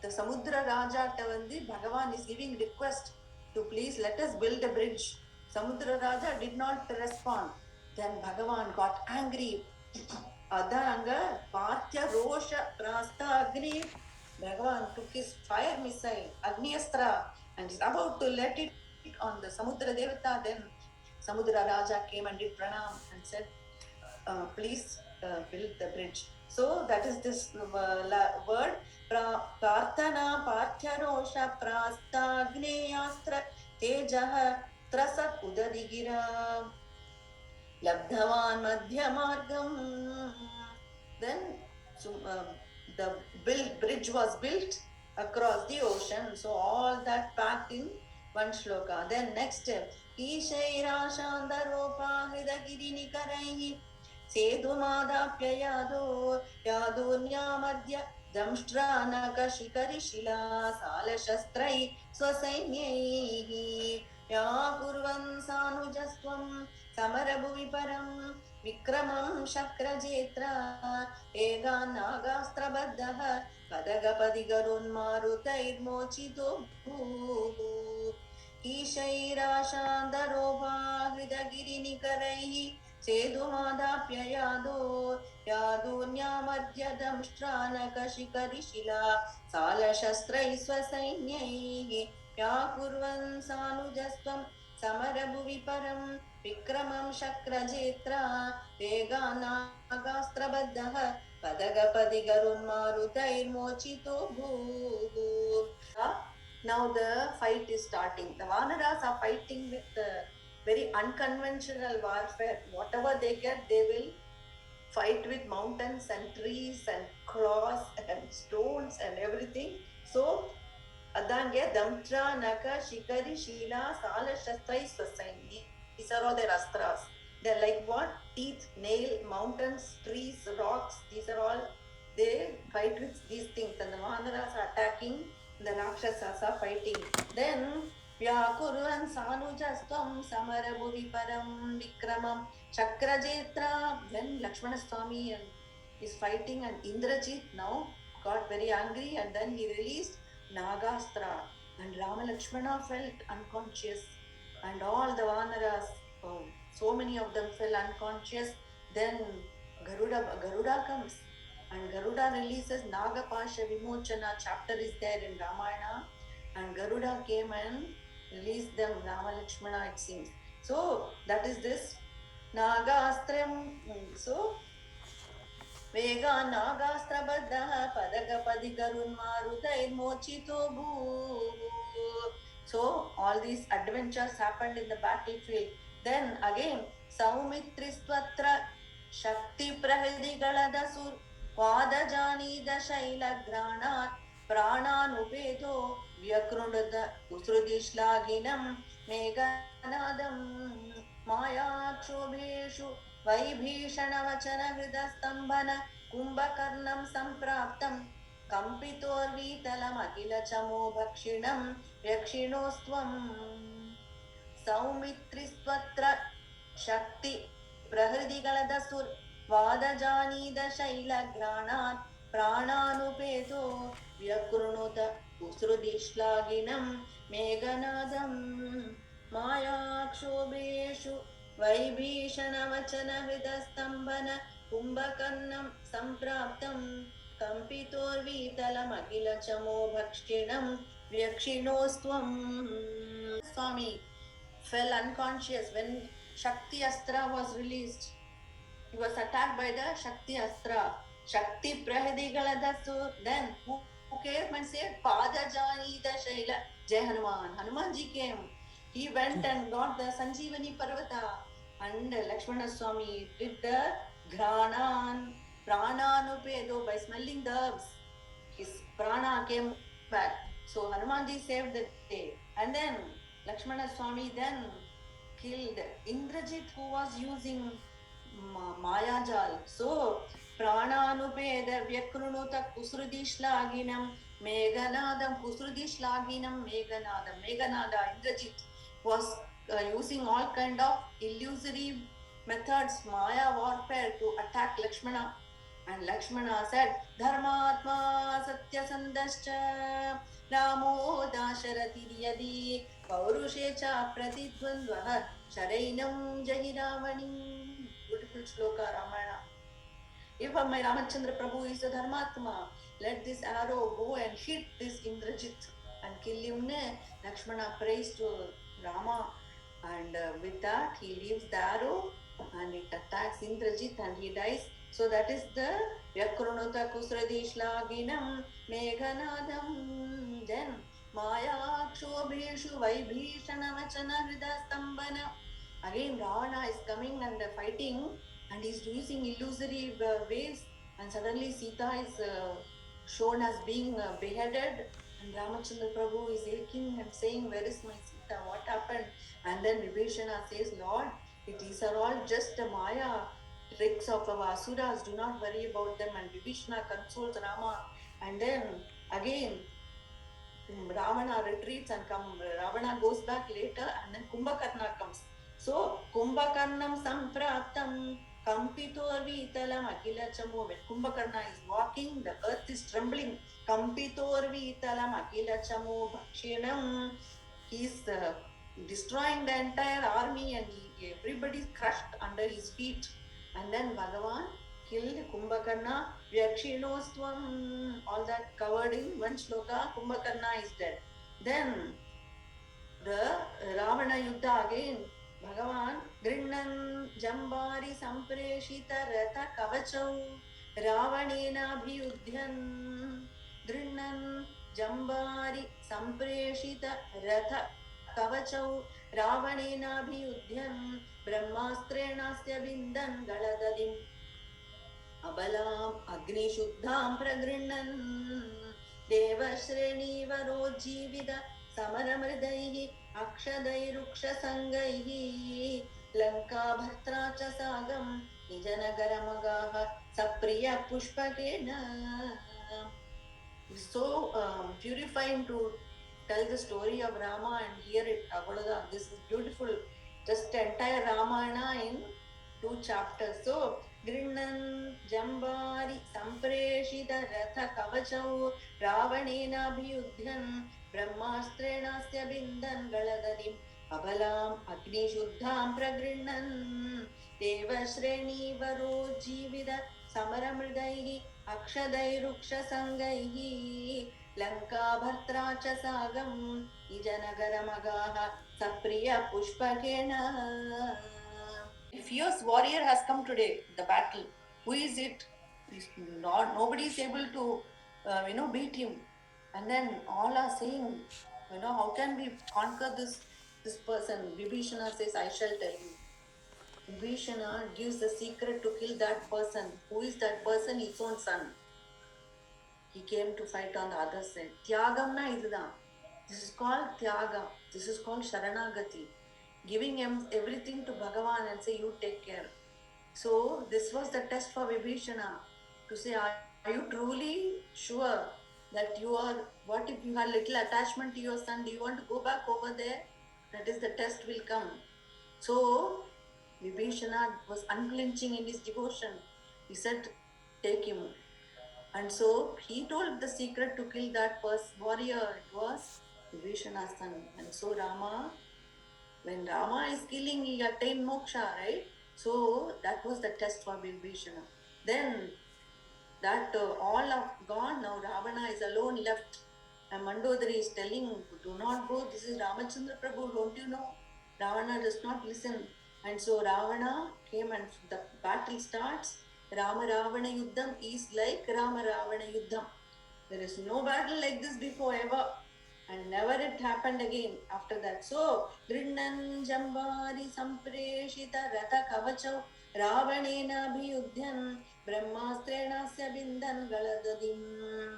The Samudra Raja Tavandi, Bhagavan is giving request to please let us build a bridge. Samudra Raja did not respond. Then Bhagavan got angry. Adanga Partya Rosha Prastha Agni. Bhagavan took his fire missile, Agniastra, and is about to let it on the Samudra Devata. Then Samudra Raja came and did pranam and said, please build the bridge. So that is this word. Prarthana Parthyarosha Prasthagneyastra Tejaha Trasat Udadigira Labdhavan Madhyamargam. Then the bridge was built across the ocean. So all that packed in one shloka. Then next step. Ishaira Shandaropa Hridagiri Nikaraihi Sedhumadapyayado Yadunya Damshranakashikari-shila Salashastrai Swasainyaihi Ya Kurvan Sanujastvam Samarabhuviparam Vikramam Shakrajetra Ega Nagastrabaddaha Padagapadigarun Marutairmochito Bhu Ishaira Shandaropa Hridagiri Nikaraihi Sedhumadapyayado Yadunyamadyadamshranakashikari-shila Salashastrai Swasainyaihi Ya Kurvan Sanujastvam Samarabhuviparam Vikramam Shakrajetra Veganagastrabaddaha Padagapadigarun Marutairmochito Bhu. Now the fight is starting. The Vanaras are fighting with very unconventional warfare. Whatever they get, they will fight with mountains and trees and claws and stones and everything. So, Adangya Damtra Naka Shikari Shila Sala Shastrai Swasaini. These are all their astras. They're like what? Teeth, nail, mountains, trees, rocks. These are all, they fight with these things. And the Vanaras are attacking, the Rakshasas are fighting. Then Vyakurvan Sanujastvam Samarabhuviparam Vikramam Chakrajetra. Then Lakshmana Swami is fighting, and Indrajit now got very angry, and then he released Nagastra, and Rama Lakshmana felt unconscious, and all the Vanaras, so many of them fell unconscious. Then Garuda comes, and Garuda releases Nagapasha Vimochana. Chapter is there in Ramayana, and Garuda came and released them, Rama Lakshmana, it seems. So that is this नागास्त्रं so वेगानागास्त्रबद्धः पदगपदिगरुन्मारुतैर्मोचितो भूः. So all these adventures happened in the battlefield. Then again सौमित्रिस्त्वत्र शक्तिप्रहृदिगलदसुर वादजानीद शैलग्राणात् प्राणानुपेदो व्यकृणुत कुसृदिश्लाघिनं मेघनादं मायाक्षोभेषु वैभीषणवचनहृदस्तम्भन कुम्भकर्णं सम्प्राप्तं कम्पितोर्वीतलमखिलचमो भक्षिणं यक्षिणोस्त्वम् सौमित्रिस्त्वत्र शक्ति प्रहृदिगलदसुर वादजानीद शैलग्राणात् प्राणानुपेतो व्यकृणुत कुसृदिश्लाघिनं मेघनादं मायाक्षोभेषु वैभीषणवचनहृदस्तम्भन कुम्भकर्णं सम्प्राप्तं कम्पितोर्वीतलमखिलचमो भक्षिणं व्यक्षिणोस्त्वम्. Swami fell unconscious when Shakti Astra was released. He was attacked by the Shakti Astra. Shakti Prahadigaladasu. Then who came and said, Padajanida Shaila Jai Hanuman. Hanumanji came. He went and got the Sanjeevani Parvata. And Lakshmana Swami did the Ghranan, Prananupedo by smelling the herbs. His prana came back. So Hanumanji saved the day. And then Lakshmana Swami then killed Indrajit, who was using Mayajal. So Prananupeda Vyakrunuta Kusrudishlaginam Meghanadam Kusrudishlaginam Meghanadam. Meghanada Indrajit was using all kind of illusory methods, Maya warfare to attack Lakshmana. And Lakshmana said, Dharmatma Satyasandascha Ramo Dasharathiryadi Paurushe cha Pratidvandvaha Sharainam Jahiravani. Beautiful shloka Ramayana. If my Ramachandra Prabhu is a Dharmatma, let this arrow go and hit this Indrajit and kill him. Lakshmana prays to Rama, and with that he leaves the arrow and it attacks Indrajit and he dies. So that is the Vyakrunuta Kusradishlaginam Meghanadam. Then Maya Kshobheshu Vaibhishana Vachana Hridastambana. Again Ravana is coming and fighting, and he's using illusory ways, and suddenly Sita is shown as being beheaded, and Ramachandra Prabhu is aching and saying, where is my Sita, what happened? And then Vibhishana says, Lord, these are all just Maya tricks of our asuras, do not worry about them. And Vibhishana consoles Rama, and then again Ravana retreats and Ravana goes back later, and then Kumbhakarna comes. So Kumbhakarnam Sampraptam Kampitorvitalam Akilachamo. When Kumbhakarna is walking, the earth is trembling. Kampitorvitalam Akilachamo Bhakshinam. He is destroying the entire army, and everybody is crushed under his feet. And then Bhagavan killed Kumbhakarna, Vyakshinostvam, all that covered in one shloka. Kumbhakarna is dead. Then the Ravana Yuddha again, Bhagavan Grinnan Jambari Sampreshita Ratha Kavachau Ravanena Bhiyudhyan. Grinnan Jambari Sampreshita Ratha Kavachau Ravanena Bhiyudhyan Brahmastrenasya Vindan Galadadim Abalam Agnishuddham Pragrinnan Devashreni Jivida Samaramridaihi Akshadairuksha-sangaihi Lanka Bhartra cha Sagam Nijanagaramagaha Sapriya Pushpakena. So purifying to tell the story of Rama and hear it. This is beautiful. Just entire Ramayana in 2 chapters. So Grinnan Jambari Sampreshita Ratha Kavachau Ravanena Bhiyudhyan Brahmastrenasya Bindan Galadadim Abalam Agni Shuddham Pragrinnan Devashreni Jivida Samaramridaihi Akshadairuksha Sangaihi Lanka Bhartra cha Sagam Nijanagaramagaha Sapriya Pushpakena. A fierce warrior has come today, the battle. Who is it? Not, nobody is able to, beat him. And then all are saying, how can we conquer this person? Vibhishana says, I shall tell you. Vibhishana gives the secret to kill that person. Who is that person? His own son. He came to fight on the other side. Tyagamna idudha. This is called Tyaga. This is called Sharanagati. Giving him everything to Bhagavan and say, you take care. So this was the test for Vibhishana to say, are you truly sure that you are, what if you had little attachment to your son? Do you want to go back over there? That is the test will come. So Vibhishana was unflinching in his devotion. He said, take him. And so he told the secret to kill that warrior. It was Vibhishana's son. And so Rama, when Rama is killing, he attained moksha, right? So that was the test for Vibhishana. Then that all of gone, now Ravana is alone left. And Mandodari is telling, do not go, this is Ramachandra Prabhu, don't you know? Ravana does not listen. And so Ravana came and the battle starts. Rama Ravana Yuddham is like Rama Ravana Yuddham. There is no battle like this before ever. And never it happened again after that. So, Grinnan Jambari Sampreshita Ratha Kavachau Ravanena Bhiyudhyan Brahmastrenasya Bindan Galadadim.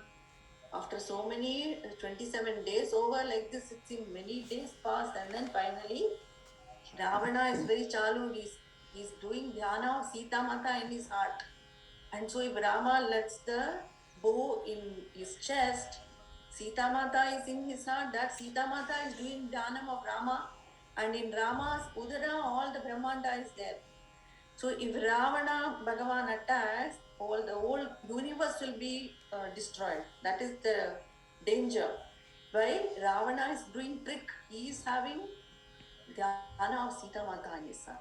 After so many 27 days over like this, it seemed many days passed, and then finally Ravana is very chalu. He's doing dhyana of Sita Mata in his heart. And so if Rama lets the bow in his chest, Sita Mata is in his heart, that Sita Mata is doing dhanam of Rama, and in Rama's Udara all the Brahmanda is there. So if Ravana Bhagavan attacks, the whole universe will be destroyed. That is the danger. Why? Ravana is doing trick. He is having dhyana of Sita Mata in his heart.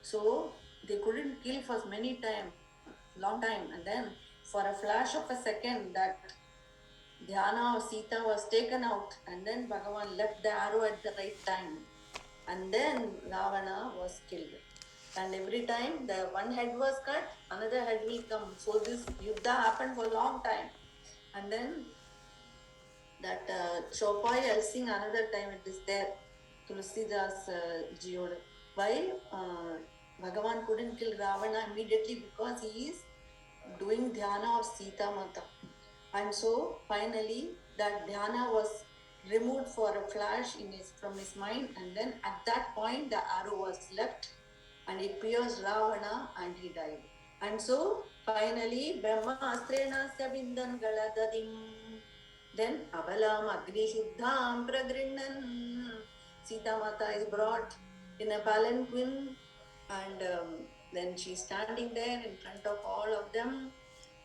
So they couldn't kill for many time, long time, and then for a flash of a second that dhyana of Sita was taken out, and then Bhagavan left the arrow at the right time, and then Ravana was killed. And every time the one head was cut, another head will come. So this yuddha happened for a long time, and then that Chopoi I'll sing another time. It is there. Tulsidas Jiyoda. Why Bhagavan couldn't kill Ravana immediately? Because he is doing dhyana of Sita Mata. And so finally that dhyana was removed for a flash from his mind, and then at that point the arrow was left and it pierced Ravana and he died. And so finally Brahma Astrenasya Bindan Galadadim. Then Abalam Agni Shuddham Pragrinnan. Sita Mata is brought in a palanquin, and then she's standing there in front of all of them.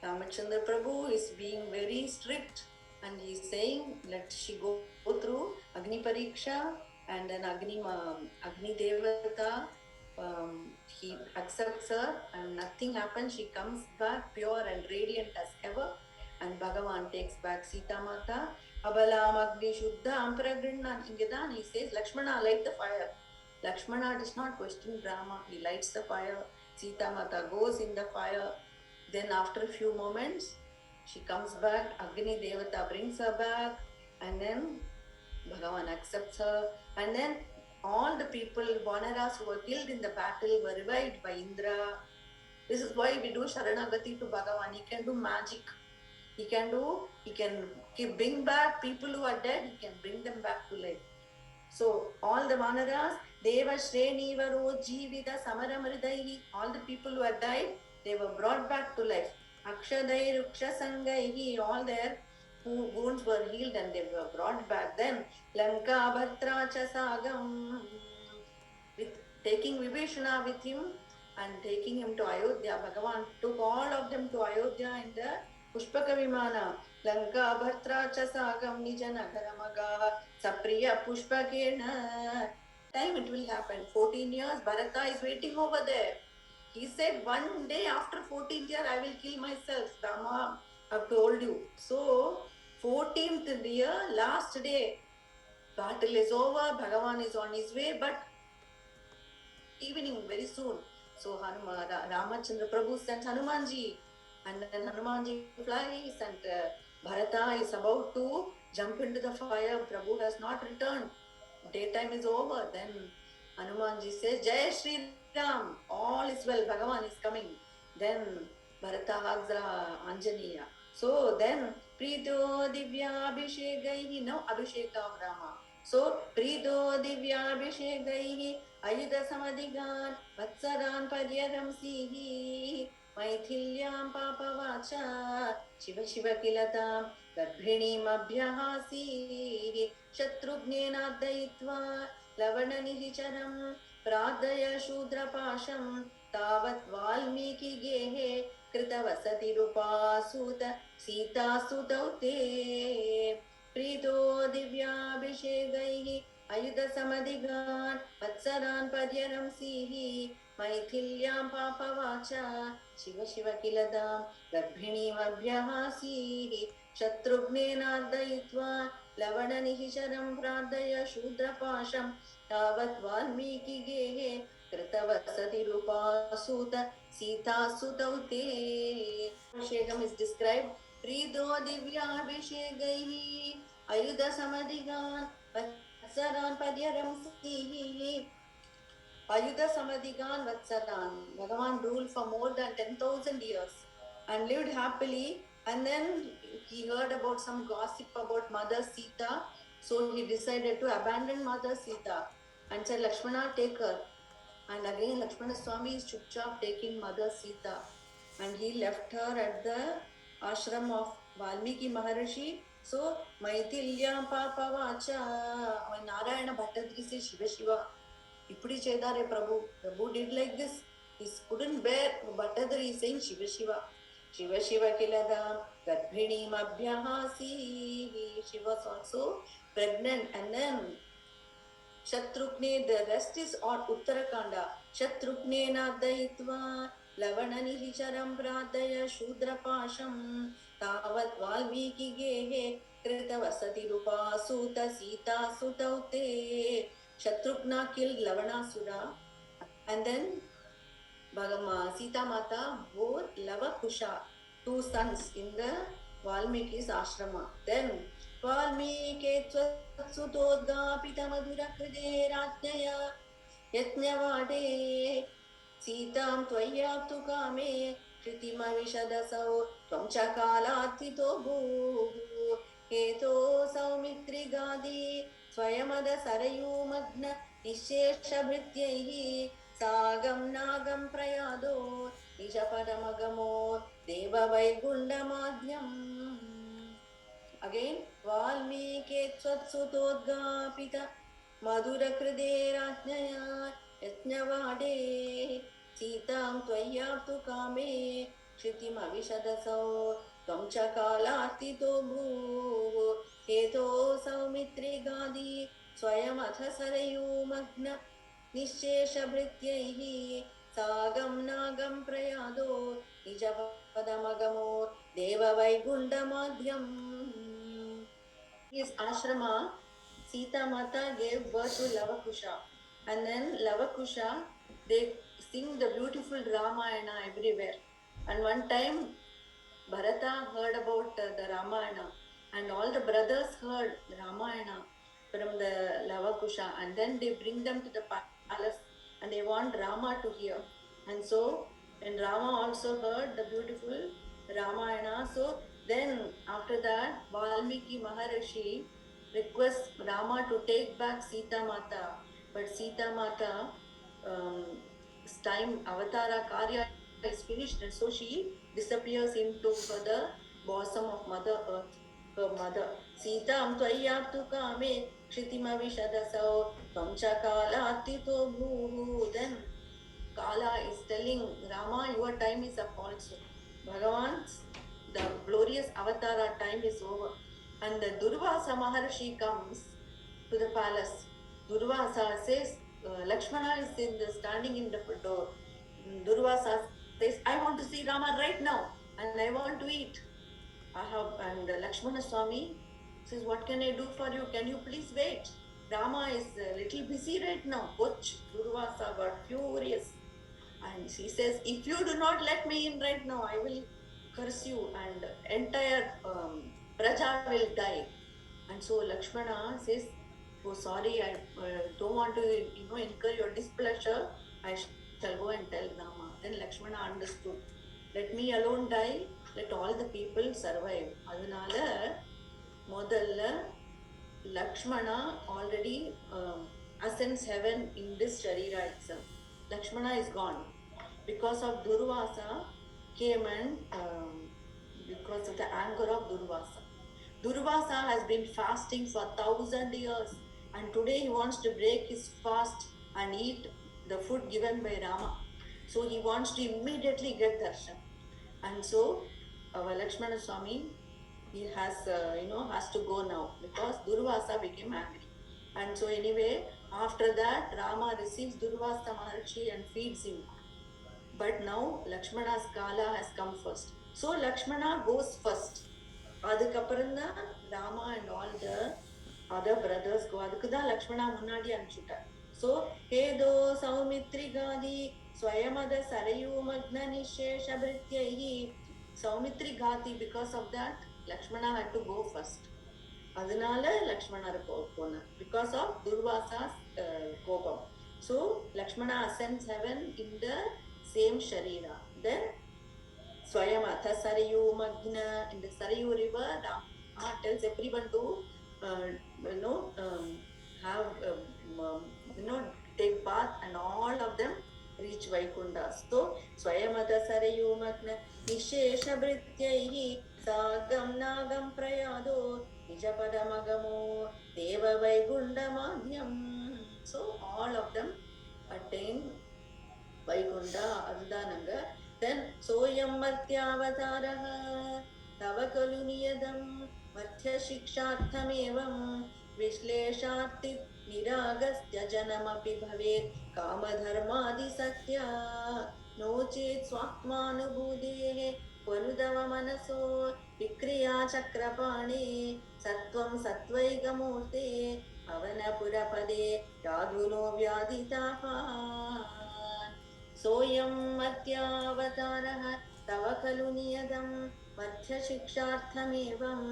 Ramachandra Prabhu is being very strict, and he's saying, let she go through Agni Pariksha, and then Agni Devata, he accepts her, and nothing happens. She comes back pure and radiant as ever, and Bhagavan takes back Sita Mata. Abalam Agni Shuddham Pragrinnan. Ingedan he says, Lakshmana, light the fire. Lakshmana does not question Rama. He lights the fire. Sita Mata goes in the fire. Then after a few moments, she comes back. Agni Devata brings her back, and then Bhagavan accepts her. And then all the people, Vanaras who were killed in the battle, were revived by Indra. This is why we do Sharanagati to Bhagavan. He can do magic. He can bring back people who are dead. He can bring them back to life. So all the Vanaras, Deva Shreni Varo Jivita Samaramridaihi, all the people who had died, they were brought back to life. Akshadai Rukshasangaihi, all their wounds were healed and they were brought back. Then Lanka Bhatra Chasagam, with taking Vibhishana with him and taking him to Ayodhya, Bhagavan took all of them to Ayodhya in the Pushpaka Vimana. Lanka Bhatra Chasagam Nijanagaramagaha Sapriya Pushpakena. Time it will happen. 14 years, Bharata is waiting over there. He said, one day after 14th year, I will kill myself. Rama, I've told you. So, 14th year, last day, battle is over. Bhagavan is on his way, but evening, very soon, So Ramachandra Prabhu sent Hanumanji, and then Hanumanji flies, and Bharata is about to jump into the fire. Prabhu has not returned. Daytime is over. Then Hanumanji says, Jai Shri Ram, all is well, Bhagavan is coming. Then Bharata hugs Anjaneya. So then Prito Divya Abhishekaihi, now Abhisheka of Rama. So Prito Divya Abhishekaihi Ayuda Samadhigan Vatsaran Paryaramsihi Maithilyam Papavacha Shiva Shiva Kilatam Garbhinim Abhyahasi Shatrughnena Daitva Lavananihicharam Pradaya Shudrapasham Tavat Valmiki Gehe Kritavasati Rupasuta Sita Sutaute Prito Divyabhishekaihi Ayuda Samadhigan Vatsaran Padyaramsihi Maithilyam Papavacha Shiva Shiva Kiladam Garbhinim Abhyahasihi Shatrughnena Daitva Lavananihisharam Pradaya Shudrapasham Tavat Valmiki Gehe Kritavasati Rupasuta Sita Sutaute. Abhishekam is described Prido Divya Abhishekaihi Ayuda Samadhigan Vatsaran Padyaramsihi Ayuda Samadhigan Vatsaran. Bhagavan ruled for more than 10,000 years and lived happily. And then he heard about some gossip about Mother Sita. So he decided to abandon Mother Sita and said, Lakshmana, take her. And again Lakshmana Swami is chupchap taking Mother Sita. And he left her at the ashram of Valmiki Maharishi. So Maithilyam Papavacha, Narayana Bhattadri says Shiva Shiva. Ipudi Chedare Prabhu did like this. He couldn't bear. Bhattadri is saying Shiva Shiva. Shiva Shiva Kiladam Garbhinim Abhyahasi. She was also pregnant. And then Shatrukne, the rest is on Uttarakanda. Shatruknena Daitva Lavananihicharam Pradaya Shudrapasham Tavat Valmiki Gehe Kritavasati Rupa Suta Sita Sutaute. Shatrukna killed Lavanasura, and then Sita Mata bore Lavakusha, 2 sons in the Valmiki's ashrama. Then Valmiki Sutodga Pitamadura Kride Rajnaya Yatnyavade Sitam Tvayaptu Kame Kritima Vishadasau Tvamchakalathito Bhu Keto Saumitri Gadi Swayamada Sarayu Magna Nisheshabhrityaihi Sagam Nagam Prayado Nishapadamagamo Deva Vaigundamadyam. Again, Valmiki Sutodgapita Madura Kride Rajnaya Yatnyavade Sitam Tvayaptu Kame Kritima Vishadasau Tvamchakalathito Bhu Keto Saumitri Gadi Swayamatha Sarayu Magna Nisheshabhrityaihi Sagam Nagam Prayado Nijapadamagamo Deva Vaigundamadyam. His ashrama, Sita Mata gave birth to Lavakusha. And then Lavakusha, they sing the beautiful Ramayana everywhere. And one time, Bharata heard about the Ramayana. And all the brothers heard Ramayana from the Lavakusha, and then they bring them to the palace and they want Rama to hear. And so when Rama also heard the beautiful Ramayana, so then after that Valmiki Maharishi requests Rama to take back Sita Mata, but Sita Mata time Avatara Karya is finished, and so she disappears into the bosom of Mother Earth. Her mother. Sitam Tvayaptu Kame Kritima Vishadasau Tvamchakalathito Bhu. Then Kala is telling Rama, your time is up also. Bhagavan's, the glorious Avatara time is over. And the Durvasa Maharshi comes to the palace. Durvasa says, Lakshmana is standing in the door. Durvasa says, I want to see Rama right now and I want to eat. And Lakshmana Swami says, what can I do for you? Can you please wait? Rama is a little busy right now. Durvasa got furious. And she says, if you do not let me in right now, I will curse you and entire Praja will die. And so Lakshmana says, oh sorry, I don't want to incur your displeasure. I shall go and tell Rama. Then Lakshmana understood. Let me alone die, let all the people survive. Adanala modalla Lakshmana already ascends heaven in this Sharira itself. Lakshmana is gone. Because of Durvasa came and because of the anger of Durvasa. Durvasa has been fasting for 1,000 years and today he wants to break his fast and eat the food given by Rama. So he wants to immediately get darshan. And so our Lakshmana Swami, he has has to go now because Durvasa became angry. And so anyway, after that Rama receives Durvasa Maharshi and feeds him. But now Lakshmana's kala has come first. So Lakshmana goes first. அதுக்கப்புறம்தான் Rama and all the other brothers go. அதுக்குதான் Lakshmana முன்னாடி அனுப்பிச்சுட்டார். So ஹேதோ சௌமித்ரிகாதி ஸ்வயமத சரயூமக்ன நிஷேஷபிருத்யைஹி சௌமித்ரிகாதி. Because of that Lakshmana had to go first. அதனால Lakshmana போனார் because of Durvasa's கோபம். So Lakshmana ascends heaven in the same Sharira. Then Swayamata Sarayu Magna, in the Sarayu river, Rama tells everyone to have take bath and all of them reach Vaikunta. So Swayamata Sarayu Magna Nishesha Brityaihi Sagam Nagam Prayado Nijapadamagamo Deva Vaikunda Madhyam. So all of them attain Vaikunta Arudananga. Then Soyam Martyavataраha Tava Kalu Niyadam Marthya Shiksharthamevam Vishlesharthi Niragastya Janamapi Bhavet Kamadharmadi Satya No Chet Swatmanubhudehe Varudava Manaso Vikriya Chakrapane Sattvam Sattvaigamurte Avanapurapade Yadhuno Vyaditapan Soyam Martyavataраha Tava Kalu Niyadam Marthya Shiksharthamevam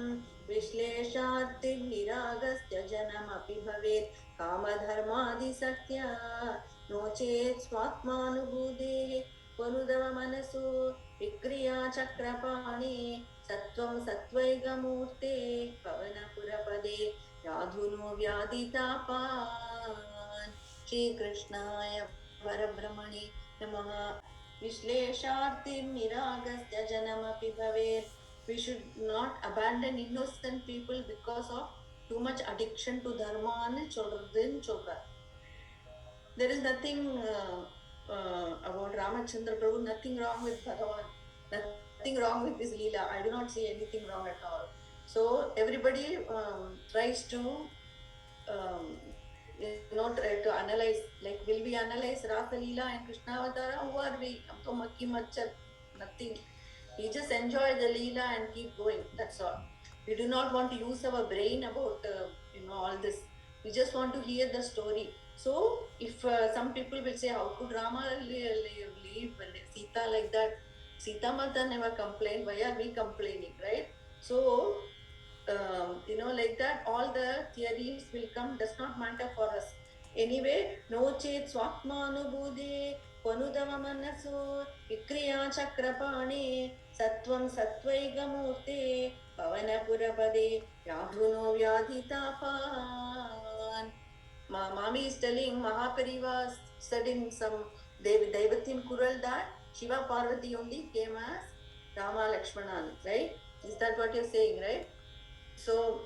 Vishlesharthi Niragastya Janamapi Bhavet Kamadharmadi Satya No Chet Swatmanubhudehe Varudava Manaso Vikriya Chakrapane Sattvam Sattvaigamurte Pavanapurapade Yadhuno Vyaditapan Shri Krishnaya Varabramani Namaha Vishlesharthi Niragastya Janamapi Bhavet. We should not abandon innocent people because of too much addiction to dharma and children. There is nothing about Ramachandra Prabhu, nothing wrong with Bhagavan, nothing wrong with his Leela. I do not see anything wrong at all. So everybody tries to try to analyze, like, will we analyze Rasa Leela and Krishna Avatara? Who are we? Nothing. We just enjoy the Leela and keep going. That's all. We do not want to use our brain about all this. We just want to hear the story. So if some people will say, how could Rama leave Sita like that? Sita Mata never complained. Why are we complaining, right? So like that, all the theories will come. Does not matter for us. Anyway, no chet swatmanubhude Panudava Manaso Vikriya Chakrapane Sattvam Sattvaigamurte Pavanapurapade Yadhuno Vyadhitapan. Mami is telling Mahapariva said in some Daivatyan Kural that Shiva Parvati only came as Rama Lakshmana, right? Is that what you're saying, right? So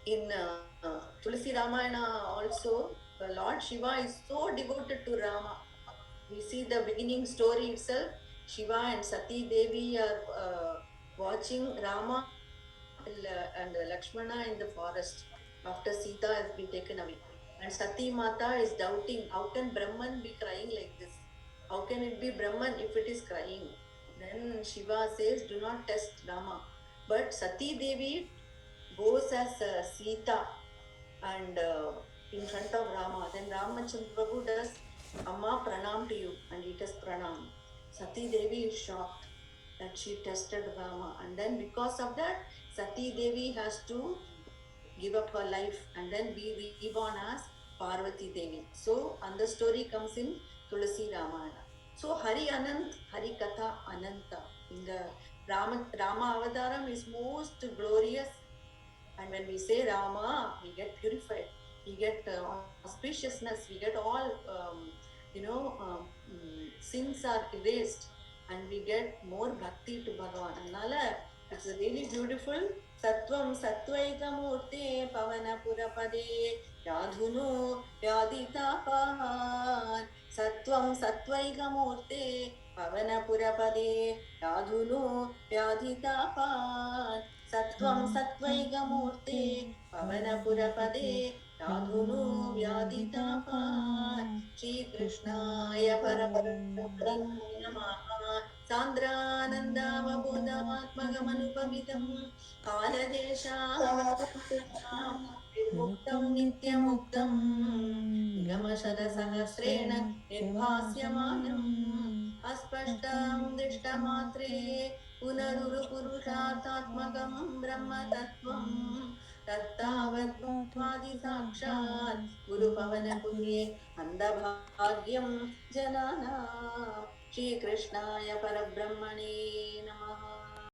in Tulsi Ramayana also, Lord Shiva is so devoted to Rama. We see the beginning story itself. Shiva and Sati Devi are watching Rama and Lakshmana in the forest after Sita has been taken away. And Sati Mata is doubting, how can Brahman be crying like this? How can it be Brahman if it is crying? Then Shiva says, do not test Rama. But Sati Devi goes as Sita and in front of Rama. Then Ramachandra Prabhu does Amma pranam to you, and it is pranam. Sati Devi is shocked that she tested Rama, and then because of that, Sati Devi has to give up her life and then be reborn as Parvati Devi. So, and the story comes in Tulasi Ramayana. So, Hari Anant, Hari Katha Ananta. In the Rama Avataram is most glorious, and when we say Rama, we get purified, we get auspiciousness, we get all, sins are erased, and we get more bhakti to Bhagavan. Annala, it's really beautiful. Sattvam Sattvaika-mūrte Pavana-purapade Yadhuno Yaditapan. Sattvam Sattvaika-mūrte Pavana-purapade Yadhuno Yaditapan. Sattvam Sattvaika-mūrte Pavana-purapade Yadhuno Yaditapan. Shri Krishnaya Parabrahmane Namaha. Sandranandavabodhamatmagamανupamitam कालदेशावमुक्तं नित्यमुक्तं निगमशतसहस्रेण निर्भास्यमानम् अस्पष्टं दृष्टमात्रे पुनरुरुपुरुषार्थात्मकं ब्रह्मतत्त्वं तत्तावद्वादिसाक्षात् गुरुपवनपुर्ये अन्धभाग्यं जनानाम्. श्रीकृष्णाय परब्रह्मणे नमः.